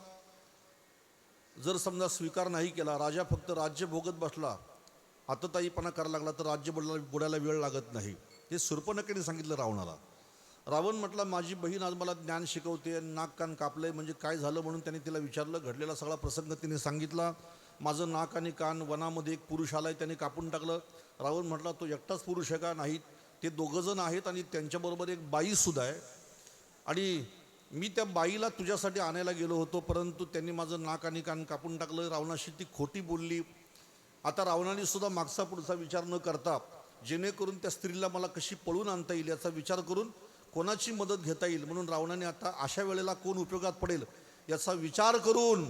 जर समजा स्वीकार नाही केला, राजा फक्त राज्य भोगत बसला, आतताईपणा करायला लागला तर राज्य बुडायला वेळ लागत नाही. हे शूर्पणखेने सांगितलं रावणाला. रावण म्हटला, माझी बहीण आज मला ज्ञान शिकवते, नाक कान कापलंय म्हणजे काय झालं म्हणून त्याने तिला विचारलं. घडलेला सगळा प्रसंग तिने सांगितला. माझं नाक आणि कान वनामध्ये एक पुरुष आलाय त्याने कापून टाकलं. रावण म्हटला, तो एकटाच पुरुष आहे का? नाही, ते दोघंजण आहेत आणि त्यांच्याबरोबर एक बाईसुद्धा आहे आणि मी त्या बाईला तुझ्यासाठी आणायला गेलो होतो परंतु त्यांनी माझं नाक आणि कान कापून टाकलं. रावणाशी ती खोटी बोलली. आता रावणाने सुद्धा मागचा पुढचा विचार न करता जेणेकरून त्या स्त्रीला मला कशी पळून आणता येईल याचा विचार करून कोणाची मदत घेता येईल म्हणून रावणाने आता अशा वेळेला कोण उपयोगात पडेल याचा विचार करून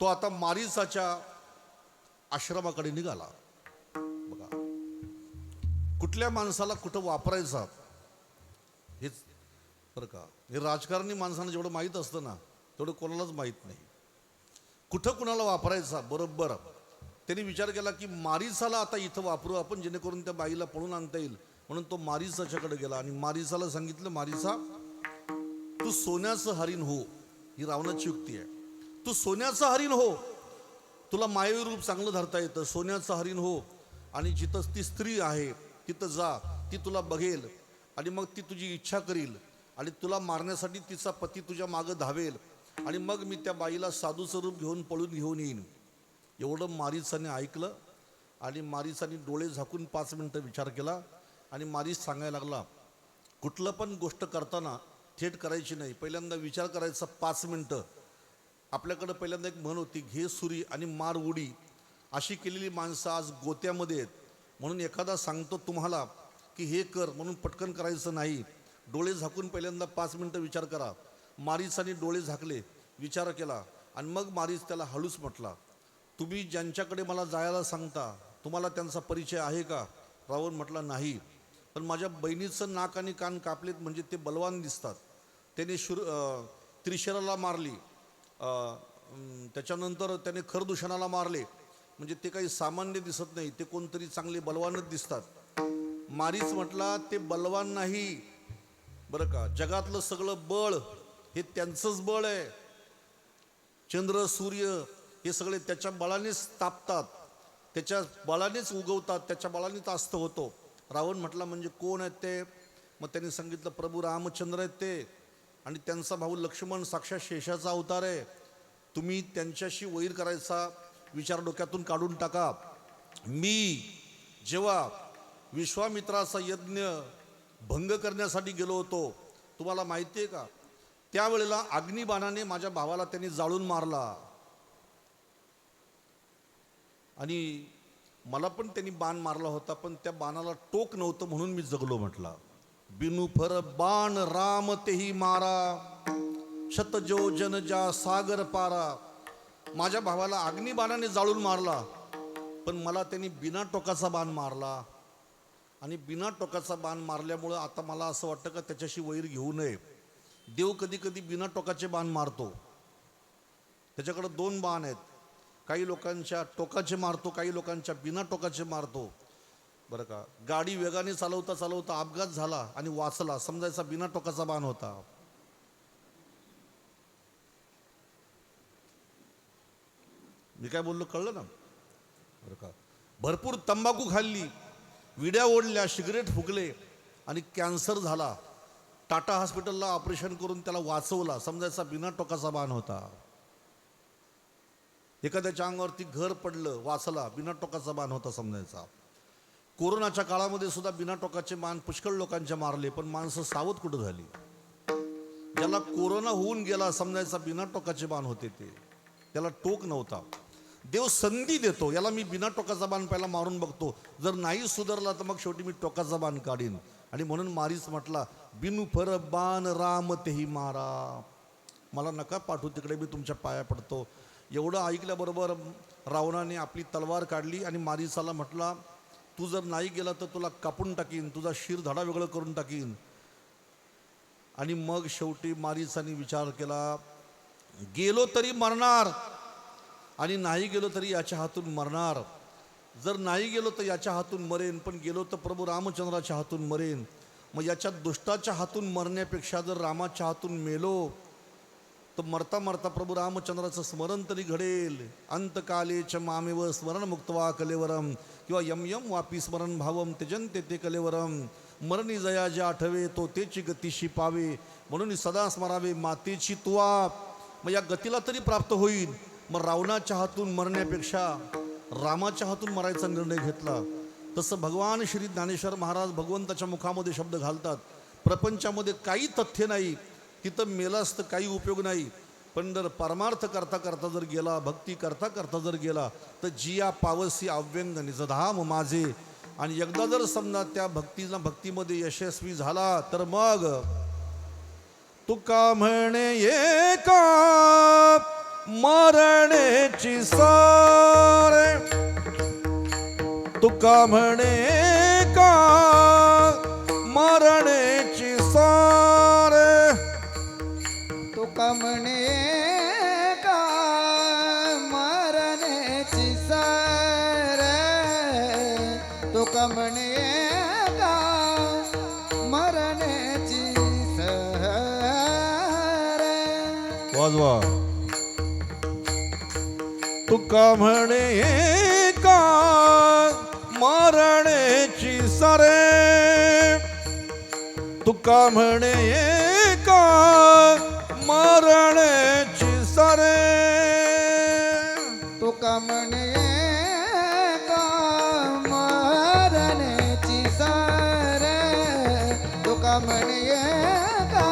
तो आता मारीचाच्या आश्रमाकडे निघाला. बघा, कुठल्या माणसाला कुठं वापरायचा हेच बरं का. हे राजकारणी माणसांना जेवढं माहीत असतं ना तेवढं कोणालाच माहीत नाही. कुठं कुणाला वापरायचा बरोबर त्यांनी विचार केला की मारीचाला आता इथं वापरू आपण जेणेकरून त्या बाईला पळून आणता येईल. म्हणून तो मारीचाच्याकडे गेला आणि मारीचाला सांगितलं, मारीचा तू सोन्याचं हरिण हो. ही रावणाची युक्ती आहे. तू सोन्याचं हरिण हो, तुला मायावी रूप चांगलं धरता येतं. सोन्याचं हरिण हो आणि जिथं ती स्त्री आहे तिथं जा, ती तुला बघेल आणि मग ती तुझी इच्छा करील आणि तुला मारण्यासाठी तिचा पती तुझ्या मागं धावेल आणि मग मी त्या बाईला साधूचं रूप घेऊन पळून घेऊन येईन. एवढं मारीचाने ऐकलं आणि मारीचाने डोळे झाकून 5 मिनटं विचार केला आणि मारीच सांगायला लागला, कुठलं पण गोष्ट करताना थेट करायची नाही, पहिल्यांदा विचार करायचा 5 मिनटं. आपल्याकडं पहिल्यांदा एक म्हण होती, घे सुरी आणि मार उडी. अशी केलेली माणसं आज गोत्यामध्ये आहेत. म्हणून एखादा सांगतो तुम्हाला की हे कर म्हणून पटकन करायचं नाही. डोळे झाकून पहिल्यांदा 5 मिनटं विचार करा. मारीचाने डोळे झाकले, विचार केला आणि मग मारीच त्याला हळूच म्हटला, तुम्ही ज्यांच्याकडे मला जायला सांगता तुम्हाला त्यांचा परिचय आहे का? रावण म्हटला, नाही, पण माझ्या बहिणीचं नाक आणि कान कापलेत म्हणजे ते बलवान दिसतात. त्याने त्रिशराला मारली, त्याच्यानंतर त्याने खरदूषणाला मारले म्हणजे ते काही सामान्य दिसत नाही, ते कोणतरी चांगले बलवानच दिसतात. मारीच म्हटला, ते बलवान नाही बरं का, जगातलं सगळं बळ हे त्यांचंच बळ आहे. चंद्र सूर्य हे सगळे त्याच्या बळानेच तापतात, त्याच्या बळानेच उगवतात, त्याच्या बळानेच अस्त होतो. रावण म्हटला म्हणजे कोण आहेत ते? मग त्यांनी सांगितलं प्रभू रामचंद्र आहेत ते, आणि त्यांचा भाऊ लक्ष्मण साक्षात शेषाचा अवतार आहे. तुम्ही त्यांच्याशी वैर करायचा विचार डोक्यातून काढून टाका. मी जेव्हा विश्वामित्राचा यज्ञ भंग करण्यासाठी गेलो होतो, तुम्हाला माहिती आहे का, त्यावेळेला अग्निबाणाने माझ्या भावाला त्यांनी जाळून मारला, आणि मला पण त्यांनी बाण मारला होता, पण त्या बाणाला टोक नव्हतं म्हणून मी जगलो. म्हटला बिनु फर बाण राम तेही मारा, शतजो जन जा सागर पारा. माझ्या भावाला अग्निबाणाने जाळून मारला, पण मला त्यांनी बिना टोकाचा बाण मारला, आणि बिना टोकाचा बाण मारल्यामुळं आता मला असं वाटतं का त्याच्याशी वैर घेऊ नये. देव कधी कधी बिना टोकाचे बाण मारतो. त्याच्याकडे 2 बाण आहेत, काही लोकांच्या टोकाचे मारतो, काही लोकांच्या बिना टोकाचे मारतो. बरं का, गाडी वेगाने चालवता चालवता अपघात झाला आणि वाचला, समजायचा बिना टोकाचा बाण होता. मी काय बोललो कळलं ना? बरं का, भरपूर तंबाखू खाल्ली, विड्या ओढल्या, सिगरेट फुकले आणि कॅन्सर झाला. टाटा हॉस्पिटलला ऑपरेशन करून त्याला वाचवला, समजायचा बिना टोकाचा बाण होता. एखाद्याच्या अंगावरती घर पडलं, वाचला, बिना टोकाचा बाण होता समजायचा. कोरोनाच्या काळामध्ये सुद्धा बिना टोकाचे बाण पुष्कळ लोकांचे मारले, पण माणसं सावध कुठं झाली? ज्याला कोरोना होऊन गेला समजायचा बिना टोकाचे बाण होते, ते त्याला टोक नव्हता. देव संधी देतो, याला मी बिना टोकाचा बाण पहिला मारून बघतो, जर नाही सुधारला तर मग शेवटी मी टोकाचा बाण काढीन. आणि म्हणून मारीच म्हटला बिनु फर बाण राम तेही मारा. मला नका पाठवू तिकडे, मी तुमच्या पाया पडतो. एवढं ऐकल्याबरोबर रावणाने आपली तलवार काढली आणि मारीसाला म्हटला तू जर नाही गेला तर तुला कापून टाकीन, तुझा शिर धडा वेगळं करून टाकीन. आणि मग शेवटी मारीसाने विचार केला, गेलो तरी मरणार आणि नाही गेलो तरी याच्या हातून मरणार. जर नाही गेलो तर याच्या हातून मरेन, पण गेलो तर प्रभू रामचंद्राच्या हातून मरेन. मग याच्या दुष्टाच्या हातून मरण्यापेक्षा जर रामाच्या हातून मेलो तर मरता मरता प्रभू रामचंद्राचं स्मरण तरी घडेल. अंतकाले च मामेव स्मरण मुक्तवा कलेवरम, किंवा यम यम वापी स्मरण भावम त्यजन्ते ते कलेवरम. मरणी जया जे आठवे तो तेची गतीशी पावे, म्हणून सदा स्मरावे मातेची तुवा. मग या गतीला तरी प्राप्त होईल. मग रावणाच्या हातून मरण्यापेक्षा रामाच्या हातून मरायचा निर्णय घेतला. तसं भगवान श्री ज्ञानेश्वर महाराज भगवंताच्या मुखामध्ये शब्द घालतात, प्रपंचामध्ये काही तथ्य नाही, तिथं मेलास तर काही उपयोग नाही, पण जर परमार्थ करता करता जर गेला, भक्ती करता करता जर गेला तर जिया पावसी अव्यंग निजधाम माझे. आणि एकदा जर समजा त्या भक्तीमध्ये यशस्वी झाला तर मग तुका म्हणे एका मरण्याची सारे, तुका म्हणे एका मरण्याची सारे. तुका म्हणे का मरण्याची सारे, तुका म्हणे का मरण्याची सारे. वाजवा. तुका म्हणे का मरण्याची सारे, तुका म्हणे का मरण्याची सारे. तुका म्हणे का मरण्याची सारे, तुका म्हणे का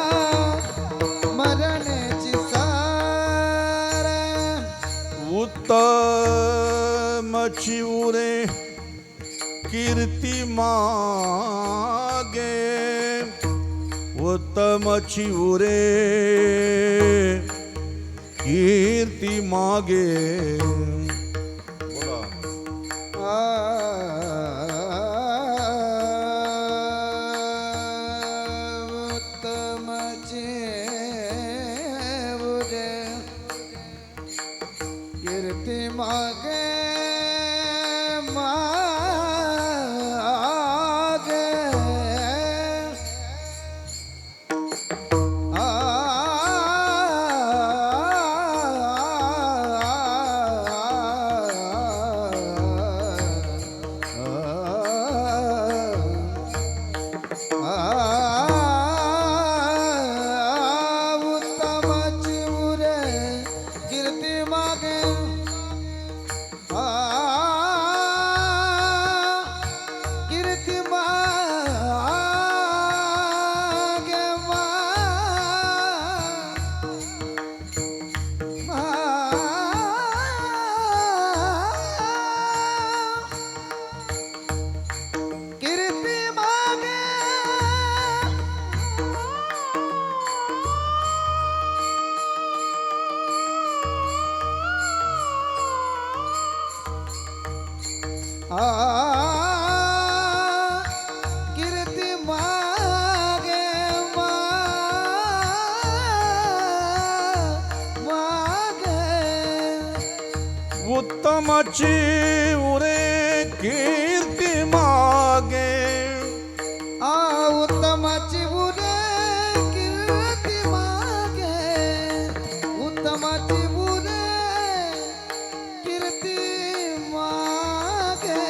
मरण्याची सारे. उत्तमची उरे कीर्ती मागे, उत्तमची उरे कीर्ती मागे. बोला. उत्तमचे उरे कीर्ती मागे मागे. कीर्ती मागे मागे उत्तमाची उरे कीर्ती मागे उत्तमाची बुरे कीर्ती मागे उत्तमाची बुरे कीर्ती मागे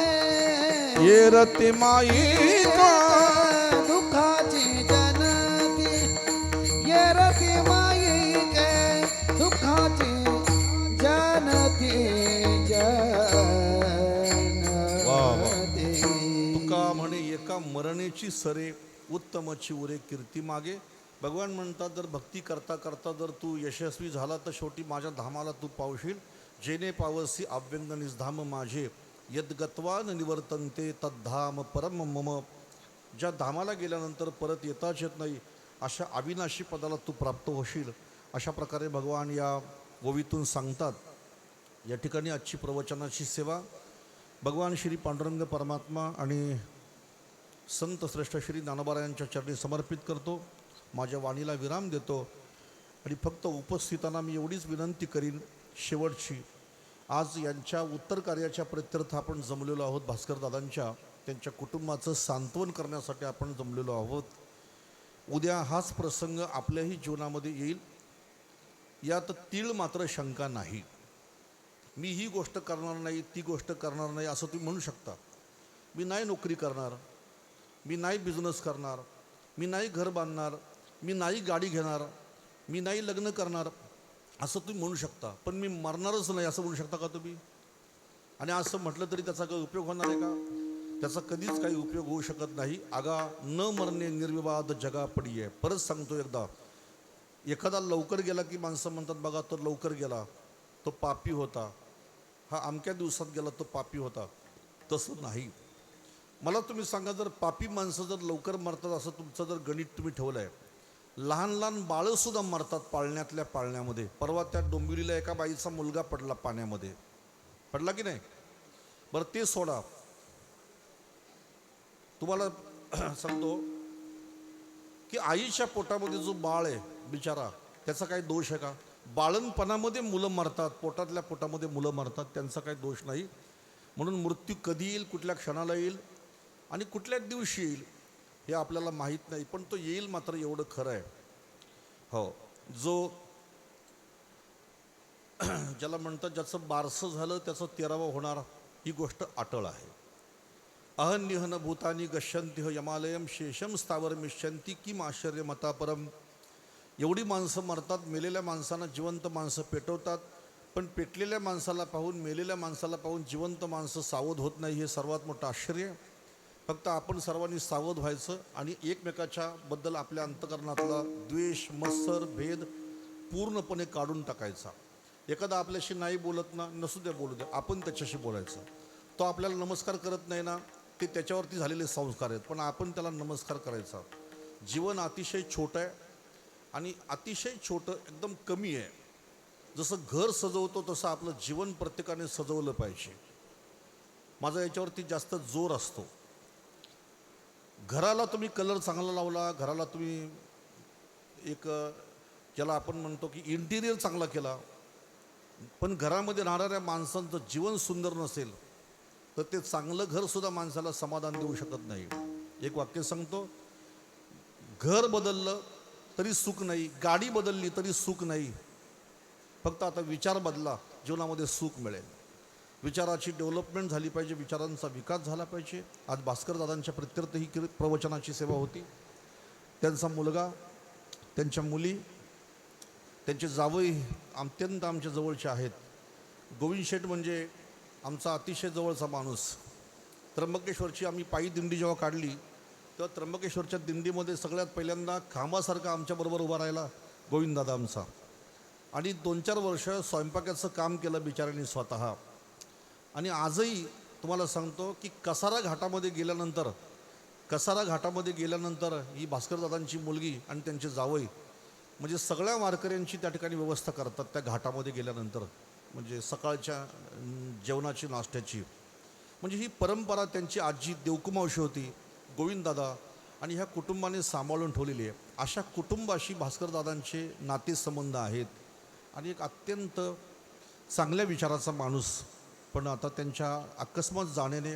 ये रती माईका दुःखाची जनती ये रती माईके दुःखाची जनती जनती तुका म्हणे एका मरणेची सरे उत्तमची उरे कीर्ती मागे. भगवान म्हणतात जर भक्ती करता करता जर तू यशस्वी झाला तर शेवटी माझ्या धामाला तू पावशील. जेने पावसी अव्यंग निजधाम माझे यद्गत्वा न निवर्तन्ते तद्धाम परम मम. ज्या धामाला गेल्यानंतर परत येताच येत नाही अशा अविनाशी पदाला तू प्राप्त होशील. अशा प्रकारे भगवान या ओवीतून सांगतात. या ठिकाणी आजची प्रवचनाची सेवा भगवान श्री पांडुरंग परमात्मा आणि संत श्रेष्ठ श्री ज्ञानोबा यांच्या चरणी समर्पित करतो. माझ्या वाणीला विराम देतो आणि फक्त उपस्थितांना मी एवढीच विनंती करीन शेवटची. आज यांच्या उत्तर कार्याच्या प्रित्यर्थ आपण जमलेलो आहोत. भास्कर दादांच्या त्यांच्या कुटुंबाचं सांत्वन करण्यासाठी आपण जमलेलो आहोत. उद्या हाच प्रसंग आपल्याही जीवनामध्ये येईल यात तीळ मात्र शंका नाही. मी ही गोष्ट करणार नाही ती गोष्ट करणार नाही असं तुम्ही म्हणू शकता. मी नाही नोकरी करणार, मी नाही बिझनेस करणार, मी नाही घर बांधणार, मी नाही गाडी घेणार, मी नाही लग्न करणार असं तुम्ही म्हणू शकता. पण मी मरणारच नाही असं म्हणू शकता का तुम्ही? आणि असं म्हटलं तरी त्याचा काही उपयोग होणार आहे का? त्याचा कधीच काही उपयोग होऊ शकत नाही. आगा न मरणे निर्विवाद जगा पडी आहे. परत सांगतो एकदा, एखादा लवकर गेला की माणसं म्हणतात बघा तो लवकर गेला, तो पापी होता, हा अमक्या दिवसात गेला तो पापी होता. तसं नाही. मला तुम्ही सांगा, जर पापी माणसं जर लवकर मरतात असं तुमचं जर गणित तुम्ही ठेवलं आहे, लहान लहान बाळंसुद्धा मरतात पाळण्यातल्या पाळण्यामध्ये. परवा त्या डोंबिवलीला एका बाईचा मुलगा पडला पाण्यामध्ये, पडला की नाही? बरं ते सोडा, तुम्हाला सांगतो की आईच्या पोटामध्ये जो बाळ आहे बिचारा, त्याचा काही दोष आहे का? बाळणपणामध्ये मुलं मरतात, पोटातल्या पोटामध्ये मुलं मरतात, त्यांचा काही दोष नाही. म्हणून मृत्यू कधी येईल, कुठल्या क्षणाला येईल आणि कुठल्या दिवशी येईल हे आपल्याला माहीत नाही, पण तो येईल मात्र एवढं खरं आहे. हो, जो ज्याला म्हणतात ज्याचं बारसं झालं त्याचं 13वं होणार, ही गोष्ट अटळ आहे. अहन्यहन भूतानी गच्छन्ति यमालयम शेषम स्थावर मिष्यन्ति किम आश्चर्य मतापरम. एवढी माणसं मरतात, मेलेल्या माणसांना जिवंत माणसं पेटवतात, पण पेटलेल्या माणसाला पाहून, मेलेल्या माणसाला पाहून जिवंत माणसं सावध होत नाही, हे सर्वात मोठं आश्चर्य. फक्त आपण सर्वांनी सावध व्हायचं आणि एकमेकाच्या बद्दल आपल्या अंतकरणातला द्वेष, मत्सर, भेद पूर्णपणे काढून टाकायचा. एखादा आपल्याशी नाही बोलत ना, नसू द्या, बोलू द्या, आपण त्याच्याशी बोलायचं. तो आपल्याला नमस्कार करत नाही ना, ते त्याच्यावरती झालेले संस्कार आहेत, पण आपण त्याला नमस्कार करायचा. जीवन अतिशय छोटं आहे आणि अतिशय छोटं, एकदम कमी आहे. जसं घर सजवतो तसं आपलं जीवन प्रत्येकाने सजवलं पाहिजे. माझा याच्यावरती जास्त जोर असतो. घराला तुम्ही कलर चांगला लावला, घराला तुम्ही एक ज्याला आपण म्हणतो की इंटिरियर चांगला केला, पण घरामध्ये राहणाऱ्या माणसांचं जीवन सुंदर नसेल तर ते चांगलं घरसुद्धा माणसाला समाधान देऊ शकत नाही. एक वाक्य सांगतो, घर बदललं तरी सुख नाही, गाडी बदलली तरी सुख नाही, फक्त आता विचार बदला, जीवनामध्ये सुख मिळेल. विचाराची डेव्हलपमेंट झाली पाहिजे, विचारांचा विकास झाला पाहिजे. आज भास्कर दादांच्या प्रित्यर्थ ही प्रवचनाची सेवा होती. त्यांचा मुलगा, त्यांच्या मुली, त्यांचे जावई अत्यंत आमच्या जवळचे आहेत. गोविंद शेठ म्हणजे आमचा अतिशय जवळचा माणूस. त्र्यंबकेश्वरची आम्ही पायी दिंडी जेव्हा काढली तेव्हा त्र्यंबकेश्वरच्या दिंडीमध्ये सगळ्यात पहिल्यांदा खांबासारखा आमच्याबरोबर उभा राहिला गोविंददादा आमचा. आणि 2-4 वर्ष स्वयंपाकाचं काम केलं बिचाऱ्यांनी स्वतः. आणि आजही तुम्हाला सांगतो की कसारा घाटामध्ये गेल्यानंतर ही भास्करदादांची मुलगी आणि त्यांचे जावई म्हणजे सगळ्या वारकऱ्यांची त्या ठिकाणी व्यवस्था करतात. त्या घाटामध्ये गेल्यानंतर म्हणजे सकाळच्या जेवणाची, नाश्त्याची. म्हणजे ही परंपरा त्यांची आजी देवकुमावशी होती, गोविंददादा, आणि ह्या कुटुंबाने सांभाळून ठेवलेली आहे. अशा कुटुंबाशी भास्करदादांचे नातेसंबंध आहेत आणि एक अत्यंत चांगल्या विचाराचा माणूस. पण आता त्यांच्या अकस्मात जाण्याने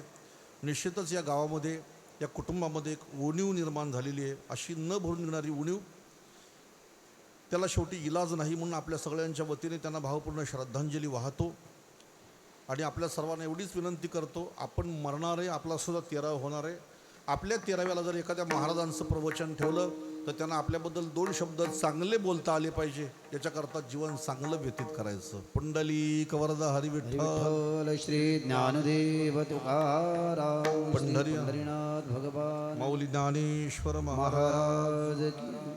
निश्चितच या गावामध्ये, या कुटुंबामध्ये एक उणीव निर्माण झालेली आहे. अशी न भरून निघणारी उणीव, त्याला शेवटी इलाज नाही, म्हणून आपल्या सगळ्यांच्या वतीने त्यांना भावपूर्ण श्रद्धांजली वाहतो. आणि आपल्या सर्वांना एवढीच विनंती करतो, आपण मरणार आहे, आपलासुद्धा 13 होणार आहे. आपल्या 13व्याला जर एखाद्या महाराजांचं प्रवचन ठेवलं तर त्यांना आपल्याबद्दल 2 शब्द चांगले बोलता आले पाहिजे. याच्याकरता जीवन चांगलं व्यतीत करायचं. पुंडलिक वरदा हरी विठ्ठल. विठ्ठल श्री ज्ञानदेव तुकाराम, पंढरी पंढरीनाथ भगवान माऊली ज्ञानेश्वर महाराज महाराज की